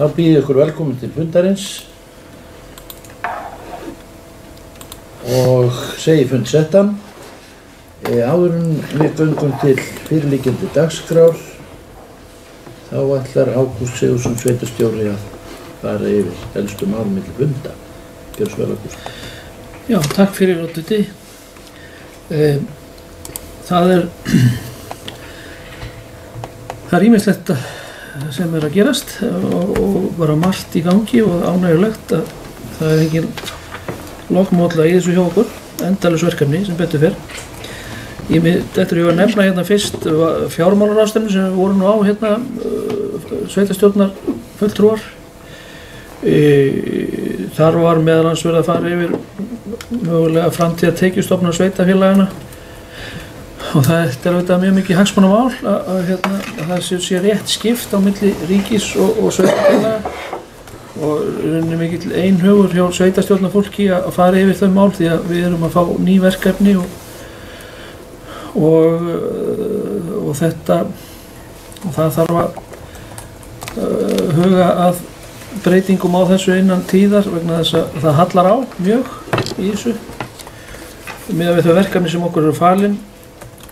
Þá býð ég ykkur velkomin til fundarins og segi fund settan. Áður en við göngum til fyrirliggjandi dagskrár, þá ætlar Ágúst Sigurðsson sveitarstjóri að fara yfir helstu mál milli funda. Gjörðu svo vel, Ágúst. Já, takk fyrir oddviti. Það er ýmislegt sem að gerast og bara margt í gangi og ánægjulegt að það er engin lokmólla í þessu hjá okkur, endalaus verkefni sem betur fer. Þetta er ég að nefna hérna fyrst fjármálaráðstefnu sem voru nú á hérna sveitarstjórnar fulltrúar. Þar var meðal annars verið að fara yfir mögulega framtíðar tekjustofnar sveitarfélagana og þetta er auðvitað mjög mikið hagsmunamál að það sé rétt skipt á milli ríkis og sveitarfélaga og rauninni mikill einhugur hjá sveitarstjórnarfólki að fara yfir þau mál því að við erum að fá ný verkefni og það þarf að huga að breytingum á þessu innan tíðar vegna þess að það hallar á mjög í þessu miðað við þau verkefni sem okkur eru falin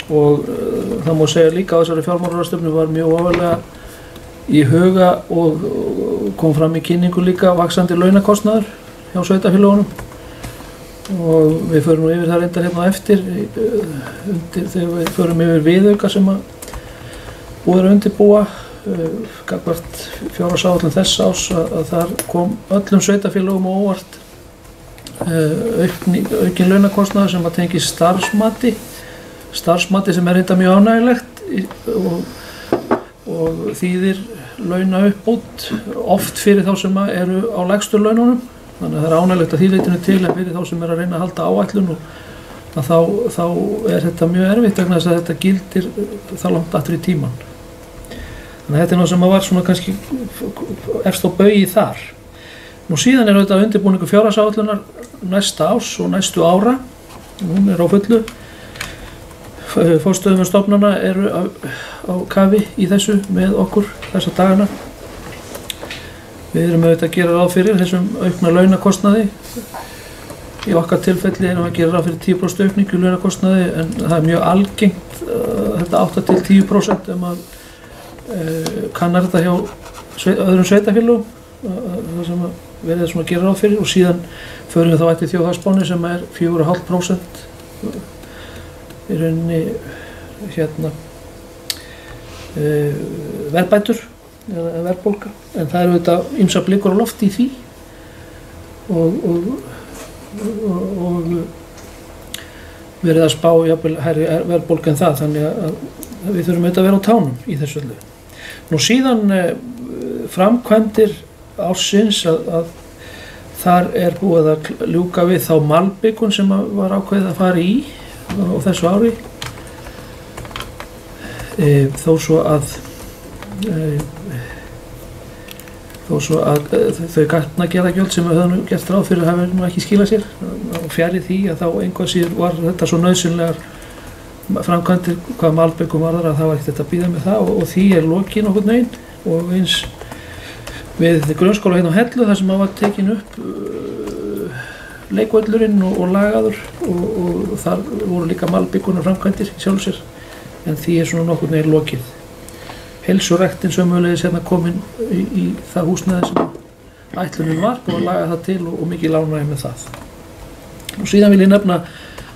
og það má segja líka á þessari fjármálaráðstefnu var mjög ofarlega í huga og kom fram í kynningu líka vaxandi launakostnaður hjá sveitarfélögunum og við förum nú yfir það reyndar hérna á eftir þegar við förum yfir viðauka sem að búið er að undirbúa gagnvart fjárhagsáætlun þess árs að þar kom öllum sveitarfélögum á óvart aukin launakostnaður sem að tengi starfsmati sem er reynda mjög ánægjulegt og þýðir launauppbót oft fyrir þá sem eru á lægstu laununum þannig að það er ánægjulegt að því leytinu til en fyrir þá sem er að reyna að halda áætlun og þá er þetta mjög erfitt vegna þess að þetta gildir það langt aftur í tíman þannig að þetta er náttúrulega sem að var svona kannski efst á baugi þar nú síðan er þetta undirbúningur fjárhagsáætlunar næsta árs og næstu ára hún er á fullu forstöðumenn stofnana eru á kafi í þessu með okkur þessa dagana. Við erum auðvitað að gera ráð fyrir þessum aukna launakostnaði. Í okkar tilfelli erum við að gera ráð fyrir 10% aukningu í launakostnaði en það er mjög algengt þetta 8-10% maður kannar þetta hjá öðrum sveitarfélögum það sem við erum að gera ráð fyrir og síðan förum við þá eftir þjóðhagsspánni sem er 4,5% í rauninni verðbætur eða verðbólga en það eru auðvitað ýmsar blikur á loft í því og verið að spá jafnvel hærri verðbólga en það þannig að við þurfum auðvitað að vera á tánum í þessu öllu. Nú síðan framkvæmdir ársins að þar er búið að ljúka við þá malbikun sem var ákveðið að fara í á þessu ári þó svo að þau gatnagerðargjöld sem við höfum gert ráð fyrir hafi nú ekki skilað sér og fjarri því að þá einhvað síður var þetta svo nauðsynlegar framkvæmdir hvað malbikum varðar að það var ekkert þetta að bíða með það og því er lokið nokkurn veginn og eins við grunnskóla hérna á Hellu þar sem var tekin upp leikvöllurinn og lagaður og þar voru líka malbikunar framkvæmdir í sjálfu sér en því er svona nokkurn veginn lokið. Heilsuræktin sömuleiðis hérna komin í það húsnæði sem ætlunin var búið að laga það til og mikið ánægja með það. Og síðan vil ég nefna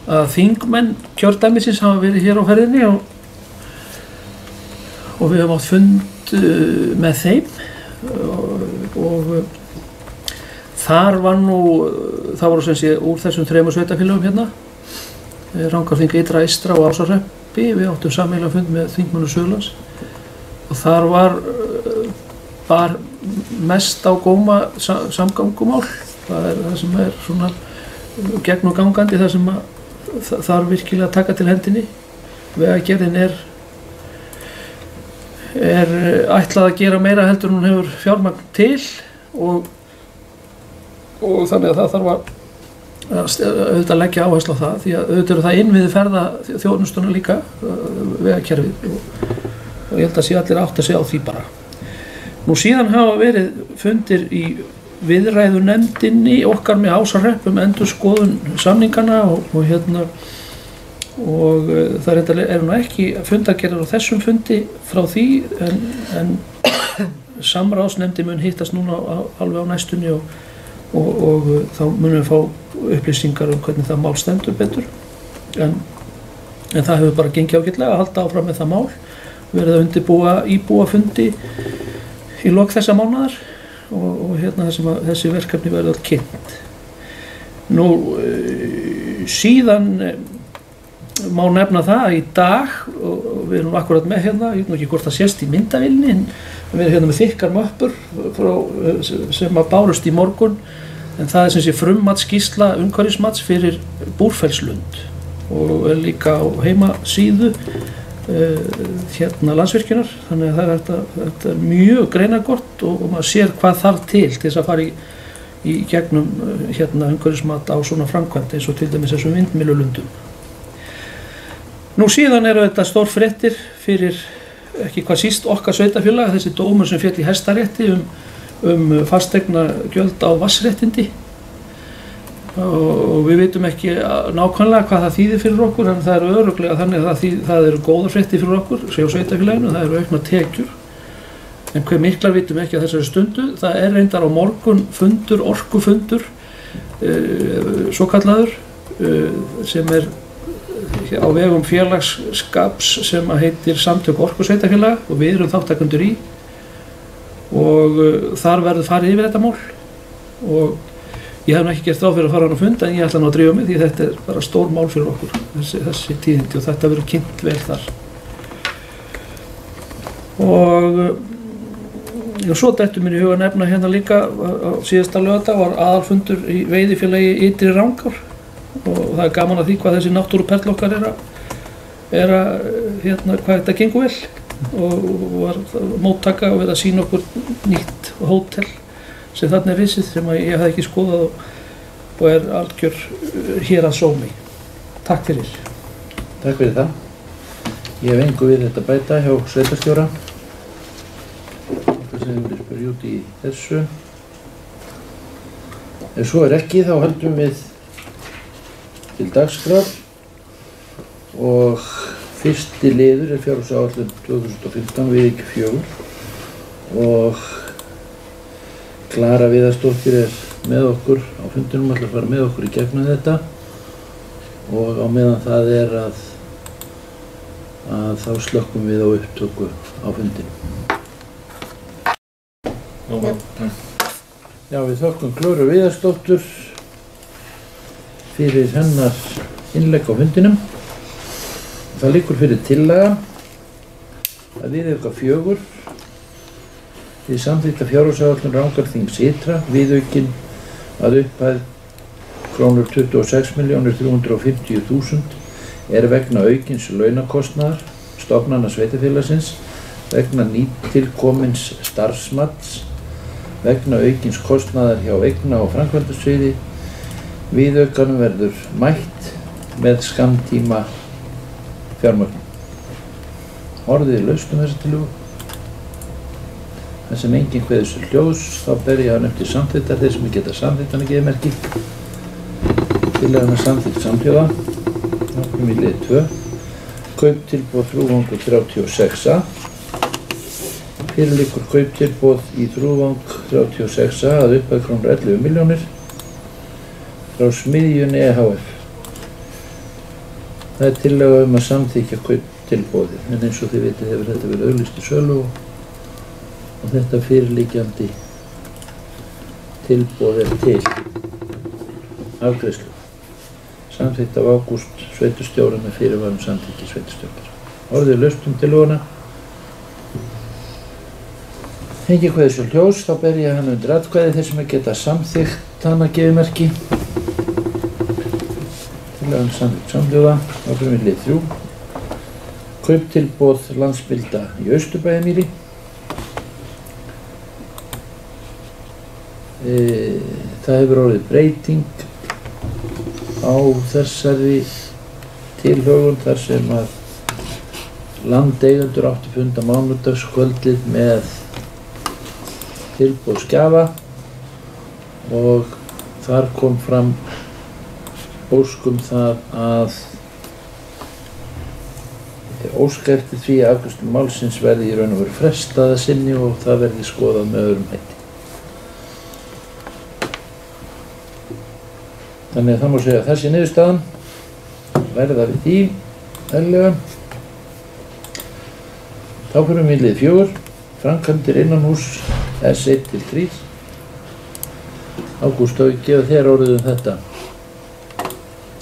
að þingmenn kjördæmisins hafa verið hér á ferðinni og við höfum átt fund með þeim og þar var það voru sem sé úr þessum 3 sveitarfélögum hérna Rangárþing, Ytra, Eystra og Ásarhreppi við áttum sameiginlegan fund með þingmönnum Suðurlands og þar var mest á góma samgangumál það er það sem er svona gegnumgangandi það sem þarf virkilega að taka til hendinni vegagerðin er ætlað að gera meira heldur en hún hefur fjármagn til og þannig að það þarf að leggja áherslu á það því að auðvitað eru það innviði ferða þjónustuna líka vegakerfið og ég held að sé allir átt að segja á því bara. Nú síðan hafa verið fundir í viðræðunefndinni okkar með Ásahrepp endurskoðun samningana og það er nú ekki fundargerðir á þessum fundi frá því en samráðsnefndin mun hittast núna alveg á næstunni og þá munum við fá upplýsingar hvernig það mál stendur betur en það hefur bara gengið ágætlega að halda áfram með það mál, verið að undirbúa íbúafundi í lok þessa mánaðar og þessi verkefni verður allt kynnt. Nú síðan má nefna það að í dag, og við erum akkurat með ég veit ekki hvort það sést í myndavilni, en við erum með þykkar möppur sem að bárust í morgun, en það er sem sé frummatsskýrsla umhverfismats fyrir Búrfellslund og er líka á heimasíðu Landsvirkjunar, þannig að þetta er mjög greinargott og maður sér hvað þarf til þess að fara í gegnum umhverfismat á svona framkvæmd eins og til dæmis þessum vindmyllulundum. Nú síðan eru þetta stórfréttir fyrir ekki hvað síst okkar sveitarfélag, þessi dómur sem féll í Hæstarétti fasteignagjöld á vatnsréttindi og við vitum ekki nákvæmlega hvað það þýðir fyrir okkur en það eru örugglega þannig að það eru góðar fréttir fyrir okkur, sjá sveitarfélaginu, það eru auknar tekjur en hve miklar vitum ekki á þessari stundu. Það er reyndar á morgun orkufundur svo kallaður sem er á vegum félagsskaps sem heitir Samtök orkusveitarfélaga og við erum þátttakendur í og þar verður farið yfir þetta mál og ég hef ekki gert ráð fyrir að fara á fund en ég ætla nú að drífa mig því þetta er bara stór mál fyrir okkur þessi tíðindi og þetta verður kynnt vel þar og svo dettur mér í huga að nefna líka á síðasta laugardag var aðalfundur í veiðifélagi Ytri Rangár og það er gaman að því hvað þessi náttúruperl okkar er að hvað þetta gengur vel og var móttaka og verið að sýna okkur nýtt hótel sem þarna er risið sem ég hafði ekki skoðað og er algjör héraðsómi. Takk fyrir. Takk fyrir það. Ég hef engu við þetta bæta hjá sveitarstjóra. Það sem við spyrjum út í þessu. Ef svo er ekki þá höldum við til dagskrár og fyrsti liður er fjárhagsáætlun 2015 Viðauki 4 og Klara Viðarsdóttir er með okkur á fundinum, ætlar að fara með okkur í gegnum þetta og á meðan það er að þá slökkum við á upptöku á fundinum. Já, við þökkum Klöru Viðarsdóttur fyrir hennar innlegg á fundinum. Það liggur fyrir tillaga að Viðauka 4 Við samþykkta fjárhagsáætlun Rangárþings Ytra, viðaukinn að upphæð krónur 26.350.000 er vegna aukins launakostnaðar stofnana sveitarfélagsins, vegna nýtilkomins starfsmats, vegna aukins kostnaðar hjá eigna- og framkvæmdasviði. Viðaukanum verður mætt með skammtíma fjármögnun. Orðið er laust þessa tillögu. Það sem enginn kveður sér hljóðs, þá ber ég hann upp til samþykktar þeir sem geta samþykkt hann að gefa merki. Tillagan er samþykkt samhljóða. Þá komum við lið 2. Kauptilboð Þrúðvangur 36a. Fyrir liggur kauptilboð í Þrúðvang 36a að upphæð krónur 11 milljónir frá Smiðjunni ehf. Það er tillaga að samþykkja kauptilboðið, en eins og þið vitið hefur þetta verið auglýst í sölu og þetta fyrirliggjandi tilboð er til afgreiðslu. Samþykkt af Ágúst sveitarstjóra með fyrirvarum samþykki sveitarstjórnar. Orðið er laust tillöguna. Enginn kveður sér hljóðs, þá ber ég hann undir atkvæði þeir sem geta samþykkt hann að gefa merki. Tillagan samþykkt samhljóða. Áfram við lið 3. Kauptilboð Landsbylda í Austurbæjarmýri. Það hefur orðið breyting á þessari tilhögun þar sem að landeigendur áttu fund á mánudagskvöldið með tilboðsgjafa og þar kom fram ósk það að óska eftir því að afgreiðslu málsins verði í raun og veru frestað að sinni og það verði skoðað með öðrum hætti. Þannig að það má segja að þessi niðurstaðan verða við því eðlilega. Þá fyrir við í lið 4, framkvæmdir innanhús S1-3. Ágúst, á ég gefa þér orðið þetta?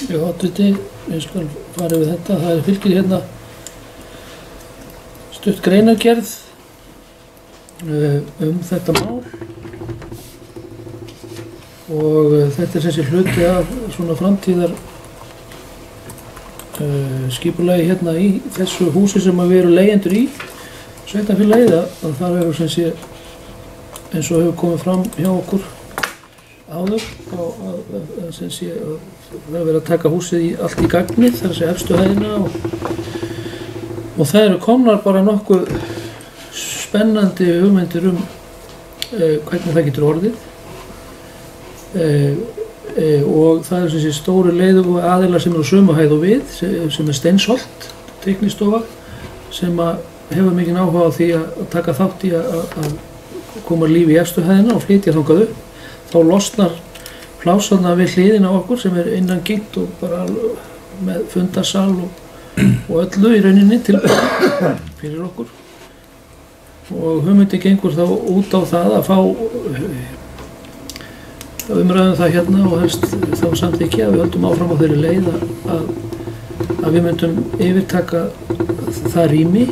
Já, oddviti, ég skal fara við þetta. Það fylgir hérna stutt greinargerð þetta mál og þetta sem sé hluti af svona framtíðar skipulagi hérna í þessu húsi sem við erum leigjendur í sveitarfélagið, að þar hefur sem sé eins og hefur komið fram hjá okkur áður og sem sé að það er verið að taka húsið í allt í gagnið, þar sé efstu hæðina og það eru komnar bara nokkuð spennandi hugmyndir hvernig það getur orðið og það er sem sé stóri leiðu aðilar sem eru á sömu hæð og við sem Steinsholt, teiknistofa sem hefur mikinn áhuga á því að taka þátt í að koma lífi í efstu hæðina og flytja þangað upp. Þá losnar plásarna við hliðina á okkur sem er innan ginnt og bara með fundarsal og öllu í rauninni tilbúið fyrir okkur og hugmyndin gengur þá út á það að fá umræðum það hérna og helst þá samþykki að við höldum áfram á þeirri leið að við myndum yfirtaka það rými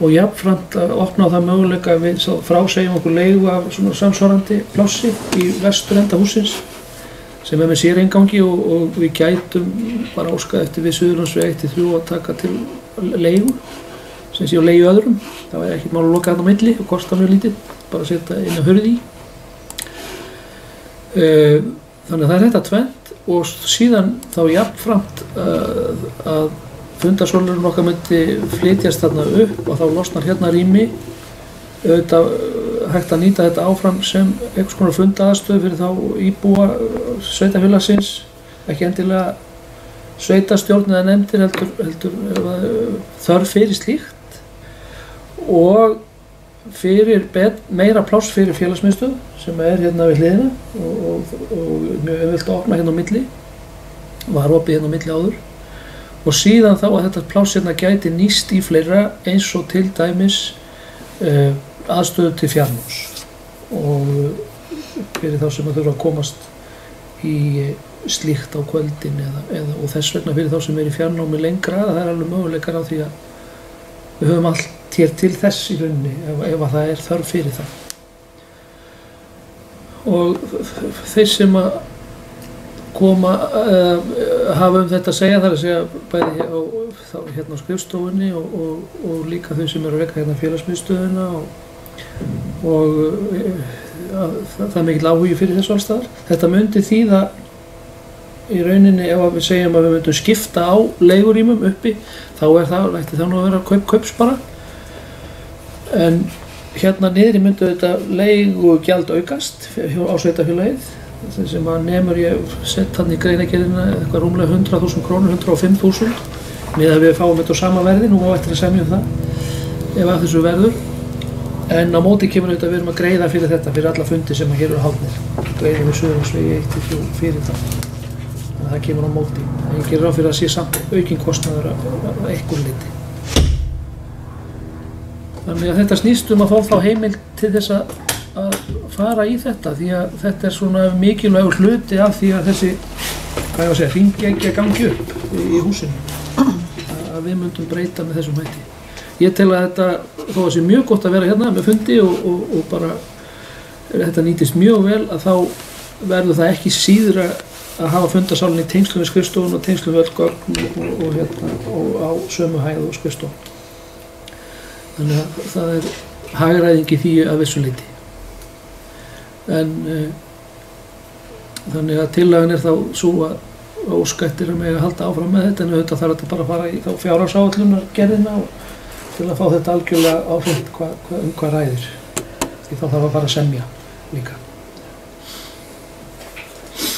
og jafnframt að opna á það möguleika að við frásegjum okkur leigu af svona samsvarandi plássi í vesturenda hússins sem með séringangi og við gætum bara óskað eftir við Suðurlandsveg 1-3 að taka til leigu sem sé á leigu öðrum. Það væri ekkert mál að loka þarna á milli og kosta mjög lítið, bara að setja inn að hurð í. Þannig að það er þetta tvennt og síðan þá jafnframt að fundarsólurinn okkar myndi flytjast þarna upp og þá losnar hérna rými auðvitað hægt að nýta þetta áfram sem einhvers konar fundaaðstöðu fyrir þá íbúa sveitarfélagsins, ekki endilega sveitarstjórn eða nefndir heldur þörf fyrir slíkt og fyrir meira pláss fyrir félagsmiðstöð sem er hérna við hliðina og mjög auðvelt að opna hérna á milli, var opið hérna á milli áður og síðan þá að þetta pláss hérna gæti nýst í fleira eins og til dæmis aðstöðu til fjarnáms og fyrir þá sem að þurfa að komast í slíkt á kvöldin og þess vegna fyrir þá sem er í fjarnámi lengra það er alveg möguleikar á því að við höfum allt hér til þess í rauninni ef að það er þörf fyrir það og þeir sem að koma hafa þetta að segja þar að segja bæði hérna á skrifstofunni og líka þau sem eru að reka hérna félagsmiðstöðina og það er mikill áhugi fyrir þessu allstaðar. Þetta myndi þýða í rauninni ef við segjum að við myndum skipta á leigurýmum uppi þá ætti það nú að vera kaups bara en hérna niðri myndi þetta leigugjald aukast á sveitarfélagið sem að nemur ég sett hann í greinargerðina eitthvað rúmlega 100.000 krónur, 105.000 með að við fáum þetta á sama verði, nú á eftir að semja það ef að þessu verður en á móti kemur þetta að við erum að greiða fyrir þetta fyrir alla fundi sem hér eru haldnir greiða við Suðurlandsvegi 1-3 fyrir það þannig að það kemur á móti en ég gerir ráð fyrir að sé samt aukinn kostnaður að einhver leyti þannig að þetta snýst að fá þá heimild til þess að fara í þetta því að þetta er svona mikilvægur hluti af því að þessi, hvað ég að segja, hringekja gangi upp í húsinu að við myndum breyta með þessum hætti. Ég tel að þetta, þó að sé mjög gott að vera hérna með fundi og bara þetta nýtist mjög vel að þá verður það ekki síður að hafa fundarsalinn í tengslum við skrifstofun og tengslum við öll gögn og á sömu hæð og skrifstofun. Þannig að það er hagræðing í því að vissu leyti. En þannig að tillagan er þá svo að óska eftir að mega halda áfram með þetta en auðvitað þarf þetta bara að fara í þá fjárhagsáætlunargerðina og til að fá þetta algjörlega áhrift hvað ræðir. því þá þarf að fara að semja líka.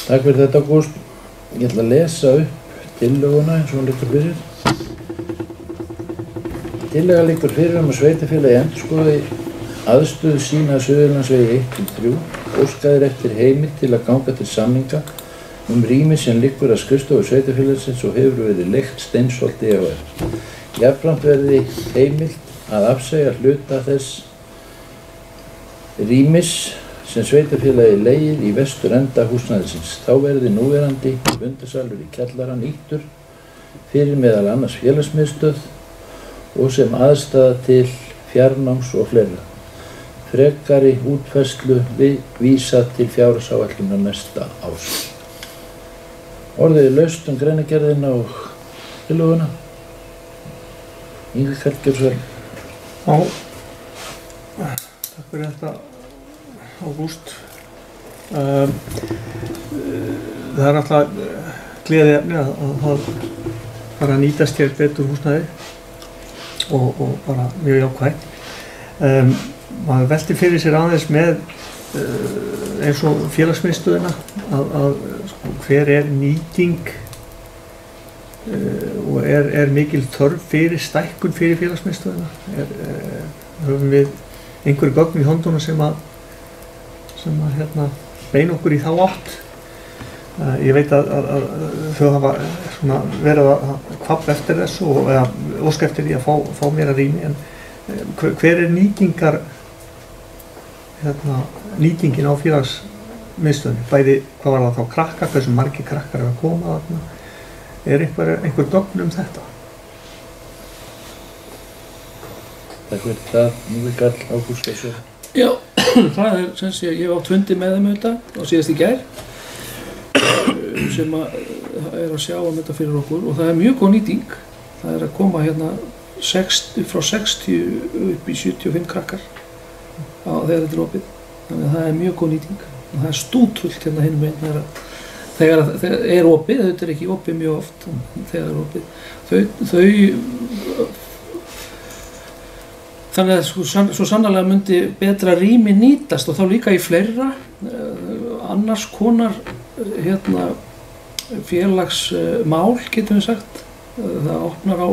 Takk fyrir þetta, Ágúst. Ég ætla að lesa upp tillöguna eins og hún liggur fyrir. Tillaga liggur fyrir að sveitarfélagið endurskoði aðstöðu sína að Suðurlandsvegi 1-3, óskaðir eftir heimild til að ganga til samninga rými sem liggur að skrifstofu sveitarfélagsins og hefur verið leigt Steinsholti e.h.f. Jafnframt verði heimild að afsegja hluta þess rýmis sem sveitarfélagið leigir í vesturenda húsnæðisins. Þá verði núverandi fundarsalur í kjallara nýttur fyrir meðal annars félagsmiðstöð og sem aðstaða til fjarnáms og fleira. Frekari útfærslu vísað til fjárhagsáætlunar næsta árs. Orðið laust greinargerðina og tillöguna. Ingrid Karlsson. Já, takk fyrir þetta, Ágúst. Það alltaf gleðiefni að það fara að nýtast hér betur húsnæði og bara mjög jákvætt. Maður velti fyrir sér aðeins með eins og félagsmiðstöðina að hver nýting og mikil þörf fyrir stækkun fyrir félagsmiðstöðina. Höfum við einhverju gögn í höndunum sem að beina okkur í þá átt. Ég veit að þau hafa verið að kvabba eftir þessu og óska eftir því að fá meira rými, en hver nýtingin á félagsmiðstöðinni? Bæði hvað var það þá krakkar, hversu margir krakkar að koma þarna? Einhver gögn þetta? Takk fyrir það, Mikael Ágúst. Já, það sem sé, ég var átt fundi með þeim auðvitað á síðast í gær sem að sjá þetta fyrir okkur, og það mjög góð nýting. Það að koma hérna frá 60 upp í 75 krakkar þegar þetta opið. Þannig að það mjög góð nýting. Og það stútfullt hérna hinum einn þegar það opið, þetta ekki opið mjög oft þegar það opið. Þannig að svo sannarlega myndi betra rými nýtast, og þá líka í fleira annars konar félagsmál, getum við sagt. Það opnar á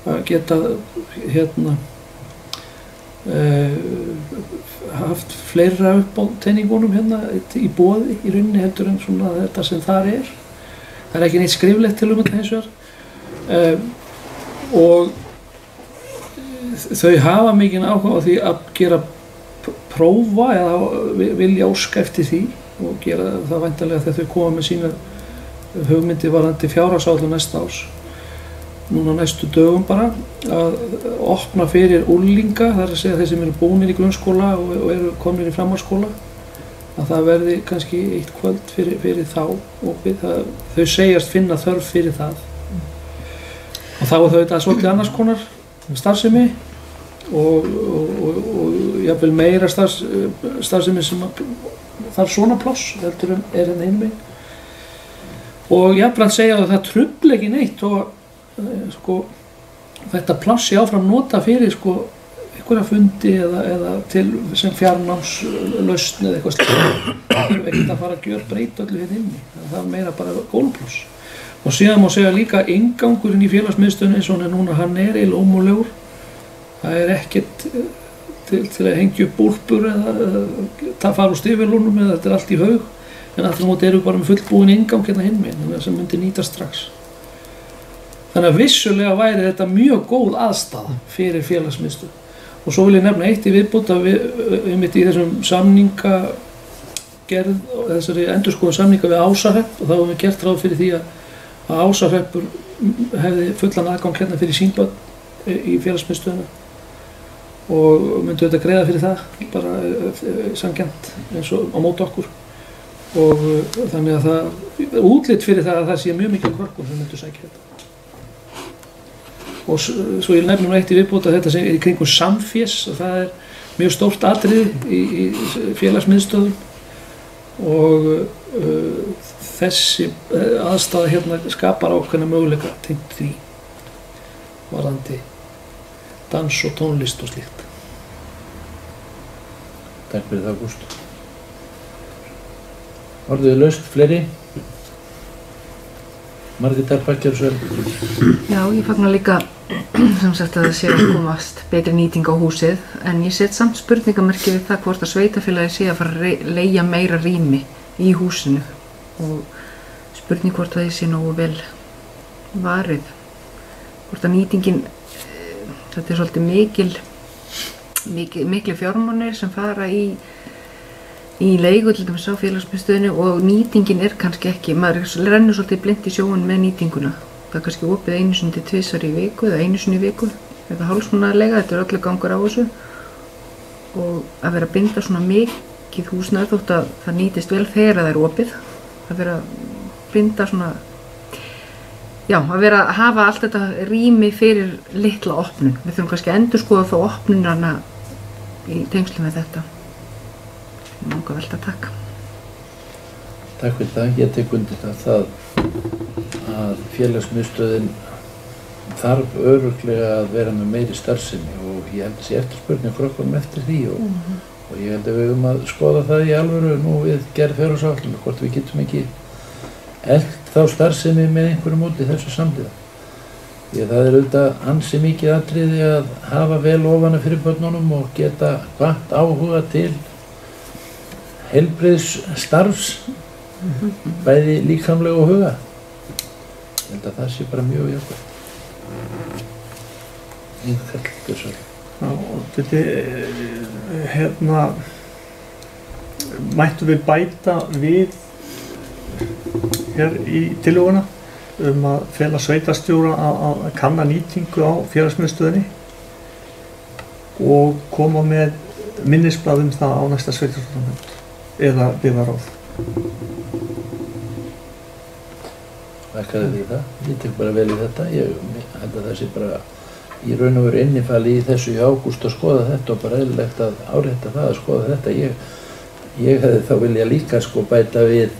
að geta haft fleira upp á teiningunum í boði í rauninni heldur en svona þetta sem þar er. Það ekki neitt skriflegt til þetta hins vegar. Og þau hafa mikinn áhuga á því að gera prófa eða vilja óska eftir því og gera það væntanlega þegar þau koma með sína hugmyndi varðandi fjárhagsáætlun næsta árs. Núna næstu dögum bara að opna fyrir unglinga, það að segja þeir sem eru búnir í grunnskóla og eru komnir í framhaldsskóla, að það verði kannski eitt kvöld fyrir þá opið. Þau segjast finna þörf fyrir það. Og þá þau þetta svolítið annars konar starfsemi og jafnvel meira starfsemi sem þarf svona pláss heldur en hérna hinum megin. Og jafnvel segja að það trufli ekki neitt og þetta pláss sé áfram nota fyrir einhverja fundi eða til sem fjarnámslausn eða eitthvað slíkt. Það er ekkert að fara að gjörbreyta öllu hérna inni. Það meira bara gólpláss. Og síðan má segja líka inngangurinn í félagsmiðstöðinni eins og núna, hann eiginlega ómögulegur. Það ekkert til að hengja upp búlpur eða það fara úr stífvelunum eða þetta allt í haug. En aftur á móti eru bara með fullbúinn inngang hérna hinn megin sem myndi nýtast strax. Þannig að vissulega væri þetta mjög góð aðstaða fyrir félagsmiðstöð. Og svo vil ég nefna eitt í viðbót að við í þessum samningagerð, þessari endurskoðun samninga við Ásahrepp, og þá hefum við gert ráð fyrir því að Ásahreppur hefði fullan aðgang hérna fyrir sín börn í félagsmiðstöðina og myndi auðvitað greiða fyrir það, bara sanngjarnt eins og á móti okkur. Og þannig að það útlit fyrir það að það sé mjög mikil krökkum sem myndu sækja þetta. Og svo ég nefnum eitt í viðbót að þetta sem í kringum samfés, og það mjög stórt atriði í félagsmiðstöðum og þessi aðstaða hérna skapar ákveðna möguleika tengt því varðandi dans og tónlist og slíkt. Takk fyrir það, Ágúst. Orðið laust, fleiri? Margrétar Bakkjarsson. Já, ég fagna líka sem sagt að það sé að komast betri nýting á húsið, en ég set samt spurningamerki við það hvort að sveitafélagi sé að fara að leigja meira rými í húsinu og spurning hvort það sé nógu vel varið. Hvort að nýtingin, þetta er svolítið mikil fjármunir sem fara í leigu til dæmis á félagsmiðstöðinni og nýtingin er kannski ekki, maður rennur svolítið blint í sjóinn með nýtinguna. Það er kannski opið 1 til 2 í viku eða 1 sinni í viku, eða hálfsmánaðarlega, þetta er öllu gangur á þessu. Og að vera að binda svona mikið húsnæði þótt að það nýtist vel þegar það er opið. Að vera að binda svona, já, að vera að hafa allt þetta rými fyrir litla opnun. Við þurfum kannski að endurskoða þá opnunarna í tengslum með þetta. Manga velt að taka. Takk fyrir það. Ég tek undir það að félagsmiðstöðin þarf örugglega að vera með meiri starfsemi og ég held að sé eftirspurning krökkunum eftir því og ég held að við höfum að skoða það í alvöru nú við gerð fjárhagsáætlunar hvort við getum ekki eflt þá starfsemi með einhverju móti þessu samhliða. Því að það er auðvitað ansi mikið atriði að hafa vel ofana fyrir börnunum og geta hvatt áhuga til heilbrigðisstarfs, bæði líkamlega og huga. Ég held að það sé bara mjög jákvætt. Innkall, Björnsson. Já, og þetta, mættum við bæta við hér í tillöguna að fela sveitarstjóra að kanna nýtingu á félagsmiðstöðinni og koma með minnisblað það á næsta sveitarstjórnarfund eða byggðarráð. Þakkaði því það. Ég tek bara vel í þetta. Ég held að það sé bara í raun og veru innifali í þessu í ágúst að skoða þetta og bara eðlilegt að árétta það að skoða þetta. Ég hefði þá vilja líka bæta við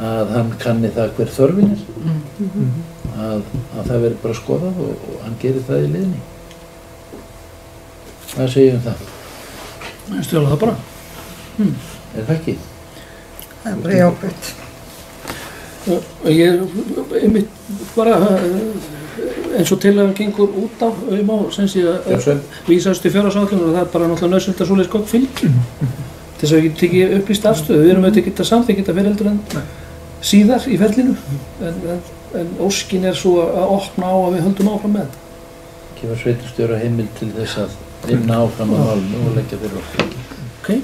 að hann kanni það hver þörfin er. Að það veri bara skoðað og hann gerir það í liðni. Hvað segjum það? Ég stjóla það bara. Er það ekki? Það er bara jákvætt. Ég einmitt bara eins og tillagan gengur út á sem sé að vísast í fjárhagsáætlunar og það er bara náttúrulega nauðsynlegt að svoleiðis gögn fylgi til þess að við getum tekið upplýst afstöðu. Við erum auðvitað ekki að samþykkja þetta fyrir heldur en síðar í ferlinu en óskin er svo að opna á að við höldum áfram með. Gefa sveitarstjóra heimild til þess að vinna áfram á málinu og leggja fyrir okkur. Okay.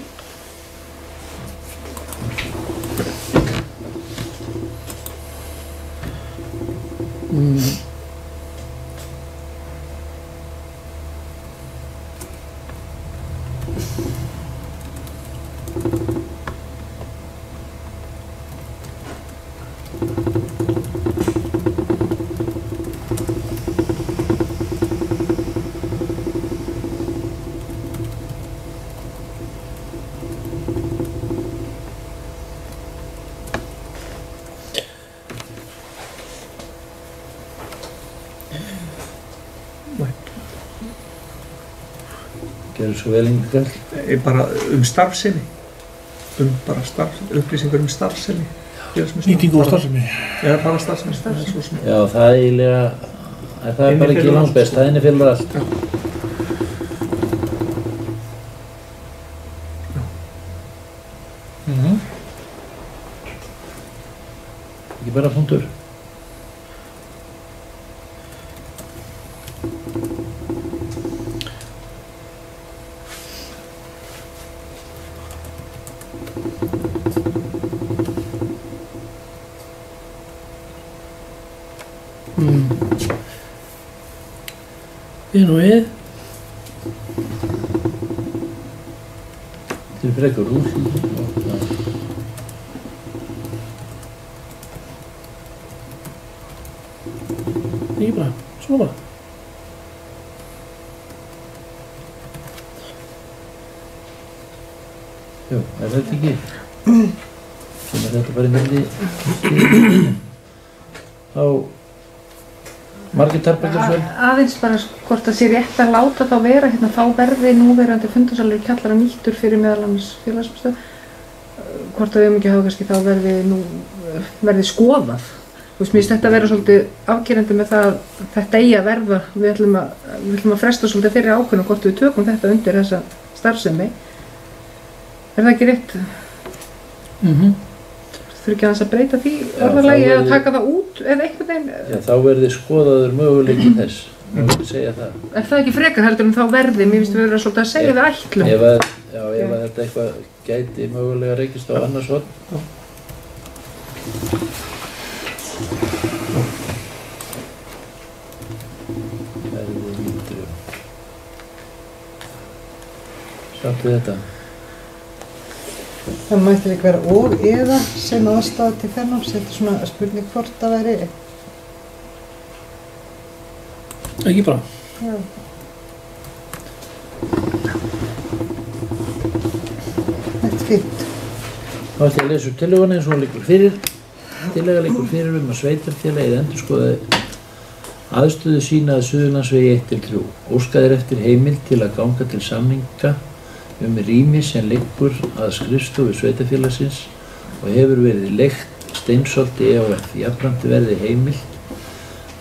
Gerðu svo vel Innkall. Bara starfsemi, bara upplýsingar starfsemi. Nýtingu og starfsemi. Eða bara starfsemi. Já, það eiginlega, það er bara ekki langt best, það innifylur allt. Ekki bara punktur. Við. Til frekar úr. Ekki bara, svona bara. Jú, er þetta ekki? Sem þetta bara milli á Margrét Harbaldursson. Aðeins bara hvort það sé rétt að láta þá vera hérna, þá verði núverandi fundarsalur í kjallara nýttur fyrir meðal annars félagsmiðstöð. Hvort að við ekki hafa kannski þá verði skoðað. Þú veist, mér finnst þetta að vera svolítið afgerandi með það að þetta eigi að verða, við ætlum að fresta svolítið þeirri ákvörðun hvort við tökum þetta undir þessa starfsemi. Er það ekki rétt? Þurfi ekki aðeins að breyta því orðalagi eða taka það út eða einhvern veginn? Já, þá verði skoðaður möguleiki þess, má ekki segja það. Er það ekki frekar heldur en þá verði, mér finnst við vera svolítið að segja við ætlum. Ef að þetta eitthvað gæti mögulega reykist á annars horn. Sátt við þetta. Það mætti líka vera og eða sem aðstæða til fjarnáms. Þetta er svona spurning hvort það væri. Ekki bara. Já. Þetta er fínt. Þá ætti ég að lesa upp tillöguna eins og hún liggur fyrir. Tillaga liggur fyrir að sveitarfélagið endurskoði aðstöðu sína að Suðurlandsvegi 1-3. Óskað eftir heimild til að ganga til samninga rými sem liggur að skrifstofu sveitarfélagsins og hefur verið leigt Steinsholti e.h.f. Jafnframt verði heimild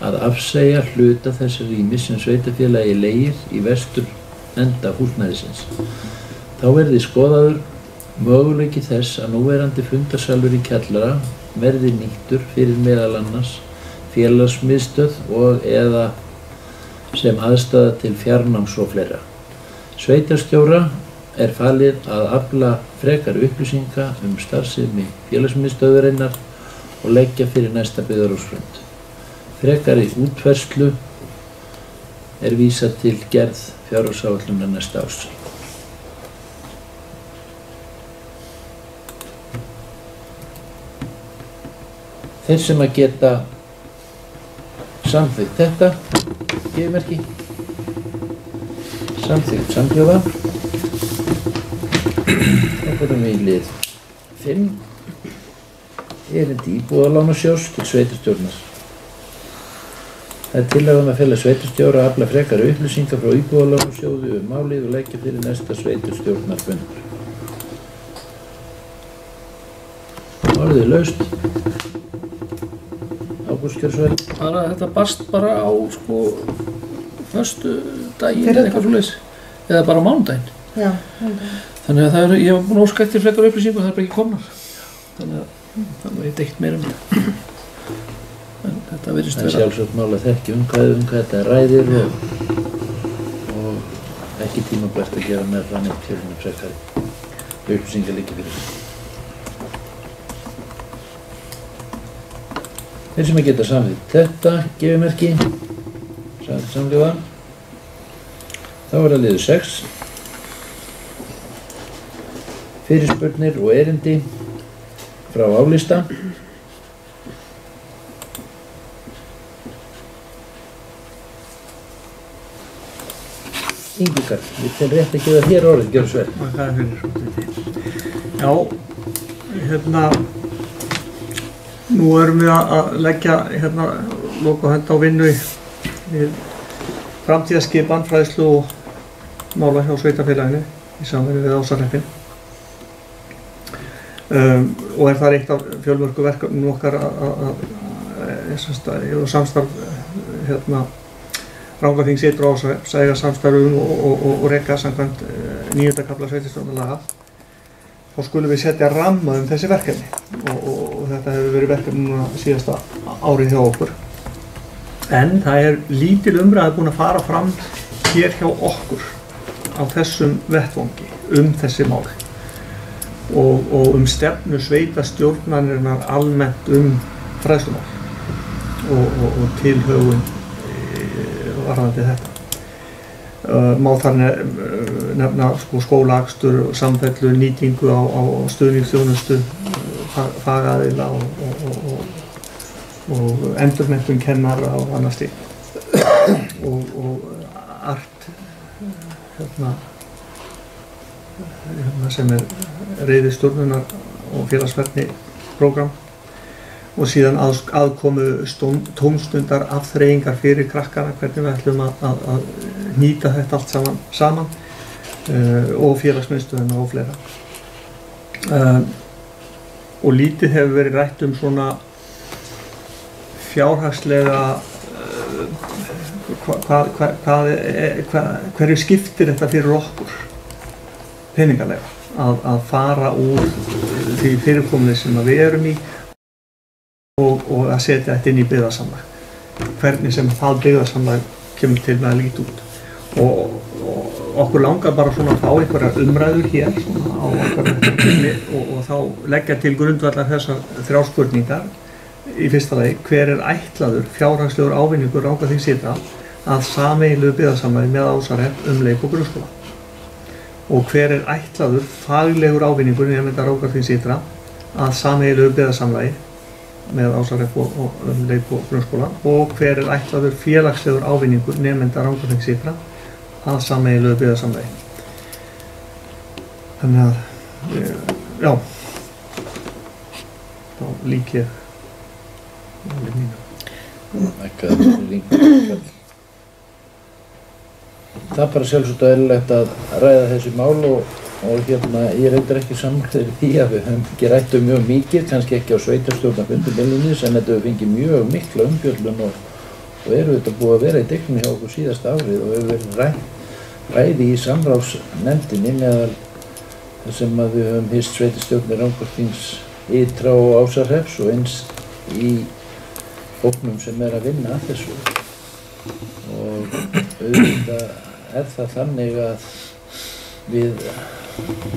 að afsegja hluta þess rýmis sem sveitarfélagi leigir í vestur enda húsnæðisins. Þá verði skoðaður möguleiki þess að núverandi fundarsalur í kjallara verði nýttur fyrir meðal annars félagsmiðstöð og eða sem aðstæða til fjarnáms og fleira. Sveitarstjóra er falið að afla frekari upplýsinga starfsemi félagsmiðstöðvarinnar og leggja fyrir næsta byggðarráðsfund. Frekari útfærslu er vísað til gerð fjárhagsáætlunar næsta árs. Þeir sem að geta samþykkt þetta gefimerki, samþykkt samhljóða. Þá förum við í lið 5, erindi Íbúðalánasjóðs til sveitarstjórnar. Það er tillaga að fela sveitarstjóra að afla frekari upplýsingar frá Íbúðalánasjóði málið og leggja fyrir næsta sveitarstjórnarfund. Orðið laust. Ágúst Kjörsvæl. Þetta barst bara á föstu daginn eða eitthvað svoleiðis. Eða bara mánudaginn. Já, mánudaginn. Þannig að ég var búinn að óska eftir frekar upplýsingu og það er bara ekki komnar. Þannig að ég veit ekkert meira það. En þetta virðist vera. Það er sjálfsagt mál að þekki hvað þetta ræðir og ekki tímabært að gera með það neitt fyrir frekari upplýsingar líka fyrir. Þeir sem geta samþykkt þetta gefimerki, samhljóða. Þá er það liður 6. Fyrirspurnir og erindi frá álista. Ingibjörg, ég tel rétt að gefa þér orðið, gjörðu svo vel. Það er fyrir. Já, nú erum við að leggja loka hönd á vinnu við framtíðarskipan, fræðslu og mála hjá sveitarfélaginu í samvinnu við Ásahreppinn. Og er það eitt af fjölmörgu verkefnum okkar að samstarf Rangárþings ytra og Ásahrepp eiga samstarfum og reka samkvæmt 9. kafla sveitarstjórnarlaga. Þá skulum við setja ramma þessi verkefni og þetta hefur verið verkefni núna síðasta árið hjá okkur. En það er lítil umræða búin að fara fram hér hjá okkur á þessum vettvangi þessi mál. Og stefnu sveitarstjórnarinnar almennt fræðslumál og tilhögun varðandi þetta. Má þar nefna skólaakstur, samfellu, nýtingu á stuðningsþjónustu, fagaðila og endurmenntun kennara og annað slíkt. Og ART sem er reiðistjórnunar og félagsfærni prógram og síðan aðkomu tómstundar afþreyingar fyrir krakkana, hvernig við ætlum að nýta þetta allt saman og félagsmiðstöðina og fleira. Og lítið hefur verið rætt svona fjárhagslega hverju skiptir þetta fyrir okkur peningalega að fara úr því fyrirkomni sem við erum í og að setja þetta inn í byggðasamlag, hvernig sem það byggðasamlag kemur til með að líta út og okkur langar bara svona að fá einhverjar umræður hér svona á og þá leggja til grundvallar þessar 3 spurningar. Í fyrsta lagi, hver ætlaður fjárhagslegur ávinningur Rangárþings ytra að sameiginlegu byggðasamlagi með Ásarhrepp leik og grunnskóla og hver ætlaður faglegur ávinningur nemenda Rangárþings ytra að sameiginlegu byggðasamlagi með Ásarhrepp og leik og grunnskóla og hver ætlaður félagslegur ávinningur nemenda Rangárþings ytra að sameiginlegu byggðasamlagi. Þannig að já, þá lýk ég Það bara sjálfsagt eðlilegt að ræða þessi mál og ég reyndar ekki sammála því að við höfum ekki rætt mjög mikið, kannski ekki á sveitarstjórnarfundum beinlínis, en þetta hefur fengið mjög mikla umfjöllun og eru þetta búið að vera í deilunni hjá okkur síðasta árið og hefur verið ræði í samráðsnefndinni meðal þar sem að við höfum hist sveitarstjórnir Rangárþings ytra og Ásarhrepps og eins í hópnum sem að vinna að þessu og auðvitað það þannig að við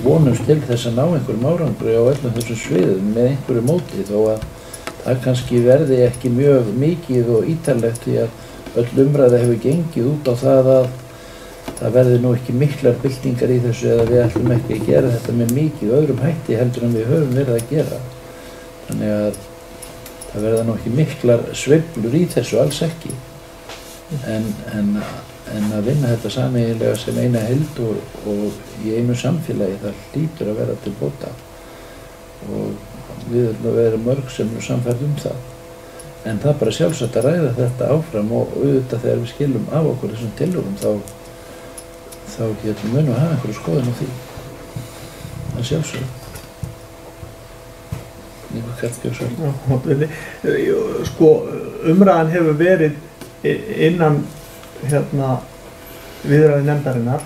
vonumst til þess að ná einhverjum árangri á öllum þessum sviðum með einhverju móti þó að það kannski verði ekki mjög mikið og ítarlegt því að öll umræða hefur gengið út á það að það verði nú ekki miklar byltingar í þessu eða við ætlum ekki að gera þetta með mikið öðrum hætti heldur en við höfum verið að gera. Þannig að það verða nú ekki miklar sveiflur í þessu, alls ekki. En að vinna þetta sameiginlega sem eina heild og í einu samfélagi, það hlýtur að vera til bóta. Og við erum að vera mörg sem eru samfærð það. En það er bara sjálfsagt að ræða þetta áfram og auðvitað þegar við skilum af okkur þessum tillögum þá munum við hafa einhverju skoðun á því. Það er sjálfsagt. Sko, umræðan hefur verið innan viðræðu nefndarinnar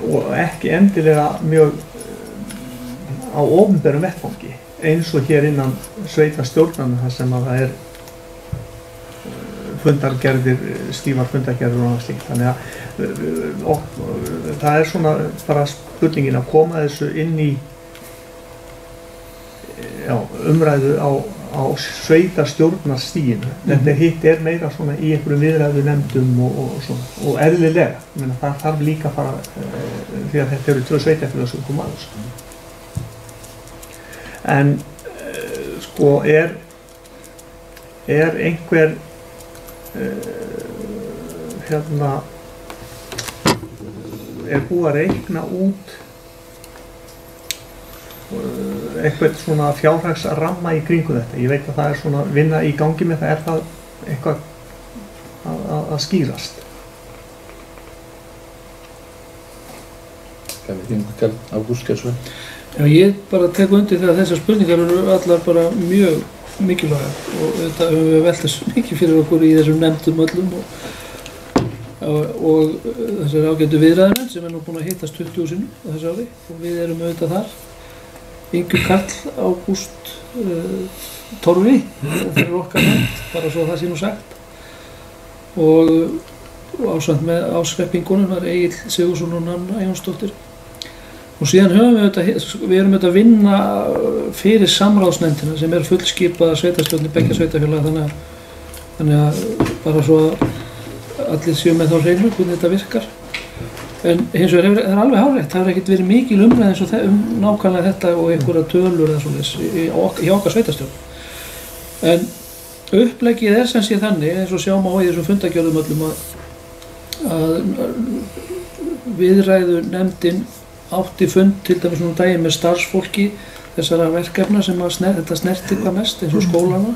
og ekki endilega mjög á opinberum vettvangi eins og hér innan sveitarstjórnanna þar sem að það fundargerðir, stífar fundargerðir og annað slíkt. Þannig að það svona bara spurningin að koma þessu inn í umræðu á sveitarstjórnarstiginu. Þetta hitt meira svona í einhverjum viðræðu nefndum og eðlilega. Það þarf líka að fara því að þetta eru 2 sveitarfélög sem koma að þessu. En sko er einhver er búið að reikna út eitthvað svona fjárhagsramma í kringu þetta. Ég veit að það er svona vinna í gangi með það. Er það eitthvað að skýrast? Ágúst Geirsson. Já, ég bara tek undir það að þessar spurningar eru allar bara mjög mikilvægar og þetta höfum við velt þessu mikið fyrir okkur í þessum nefndum öllum og þessar ágætu viðræðumenn sem nú búin að hittast 20 sinnum á þessu ári og við erum auðvitað þar. Ingu Karl, Ágúst, Torfi og fyrir okkar nefnd, bara svo það sé nú sagt. Og ásamt með ásreppingunum var Egill Sigurðsson og Nanna Jónsdóttir. Og síðan höfum við erum auðvitað að vinna fyrir samráðsnefndina sem fullskipað sveitarstjórnir beggja sveitarfélaga þannig að bara svo að allir séu með þá hreinu hvernig þetta virkar. En hins vegar það er alveg hárrétt, það hefur ekkert verið mikil umræða eins og nákvæmlega þetta og einhverja tölur eða svoleiðis hjá okkar sveitarstjórn. En uppleggið sem sé þannig eins og sjáum á í þessum fundargerðum öllum að viðræðu nefndin átti fund til dæmis núna daginn með starfsfólki þessara verkefna sem þetta snerti hvað mest eins og skólana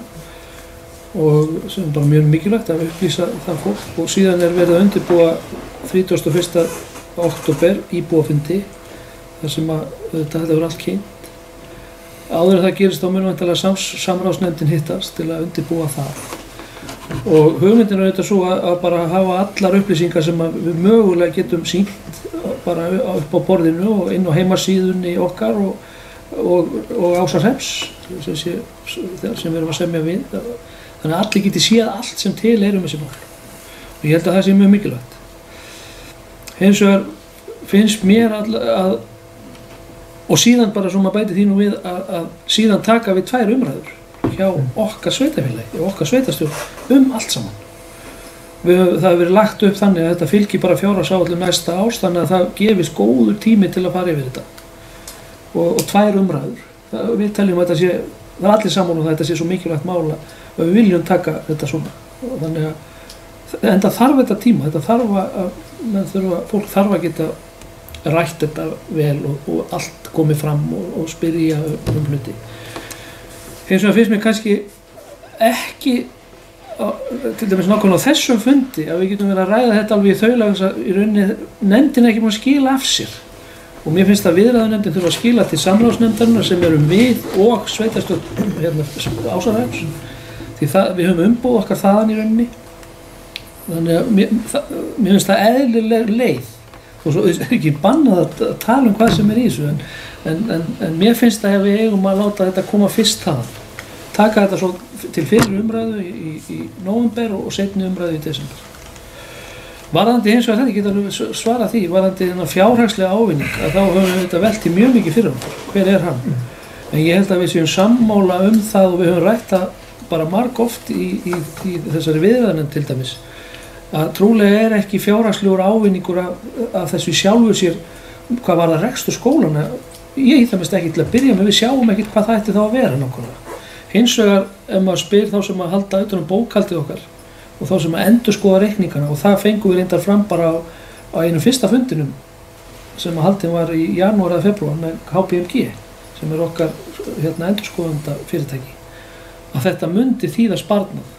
og sem bara mjög mikilvægt að upplýsa það fólk og síðan verið að undirbúa 31. október íbúafundi þar sem að þetta hefur allt kynnt. Áður en það gerist þá mun væntanlega samráðsnefndin hittast til að undirbúa það. Og hugmyndin auðvitað svo að bara hafa allar upplýsingar sem við mögulega getum sýnt bara upp á borðinu og inn á heimasíðunni okkar og Ásarhrepps sem við erum að semja við. Þannig að allir geti séð allt sem til þessi mál. Og ég held að það sé mjög mikilvægt. Hins vegar finnst mér að og síðan bara svo maður bæti því nú við að síðan taka við 2 umræður hjá okkar sveitafélagi og okkar sveitastjórn allt saman. Það hefur verið lagt upp þannig að þetta fylgir bara fjárhagsáætlun næsta árs þannig að það gefist góður tími til að fara yfir þetta. Og 2 umræður. Við teljum að þetta sé, það er allir sammála um að þetta sé svo mikilvægt mála og við viljum taka þetta svona. Þannig að enda þarf þetta tíma, þetta þarf fólk þarf að geta rætt þetta vel og allt komið fram og spyrja hluti. Hins vegar finnst mér kannski ekki, til dæmis nákvæmlega á þessum fundi, að við getum verið að ræða þetta alveg í þaula í rauninni nefndin ekki búin að skila af sér. Og mér finnst að viðræðunefndin þurfa að skila til samráðsnefndarinnar sem eru við og sveitarstjórn Ásarhrepps. Því við höfum umboð okkar þaðan í rauninni. Þannig að mér finnst það eðlileg leið. Og svo er ekki bannað að tala um hvað sem í þessu en mér finnst að við eigum að láta þetta koma fyrst þaðan. Taka þetta svo til fyrri umræðu í nóvember og seinni umræðu í desember. Varðandi hins vegar þetta geta alveg svara því, varðandi þennan fjárhagslega ávinning að þá höfum við þetta velti mjög mikið fyrir okkur. Hver er hann? En ég held að við séum sammála það og við höfum rætt það bara margoft í þessari viðræðunefnd til dæmis. Að trúlega ekki fjárhagslegur ávinningur af þessu sjálfur sér hvað var það rekstur skólana. Ég það ekki til að byrja með, við sjáum ekkert hvað það ætti þá að vera nákvæmlega. Hins vegar ef maður spyr þá sem að halda utan bókhaldið okkar og þá sem að endurskoða reikningana og það fengum við reyndar fram bara á einum fyrsta fundinum sem að haldin var í janúar eða febrúar með KPMG sem er okkar endurskoðanda fyrirtæki að þetta mundi þýða sparnað.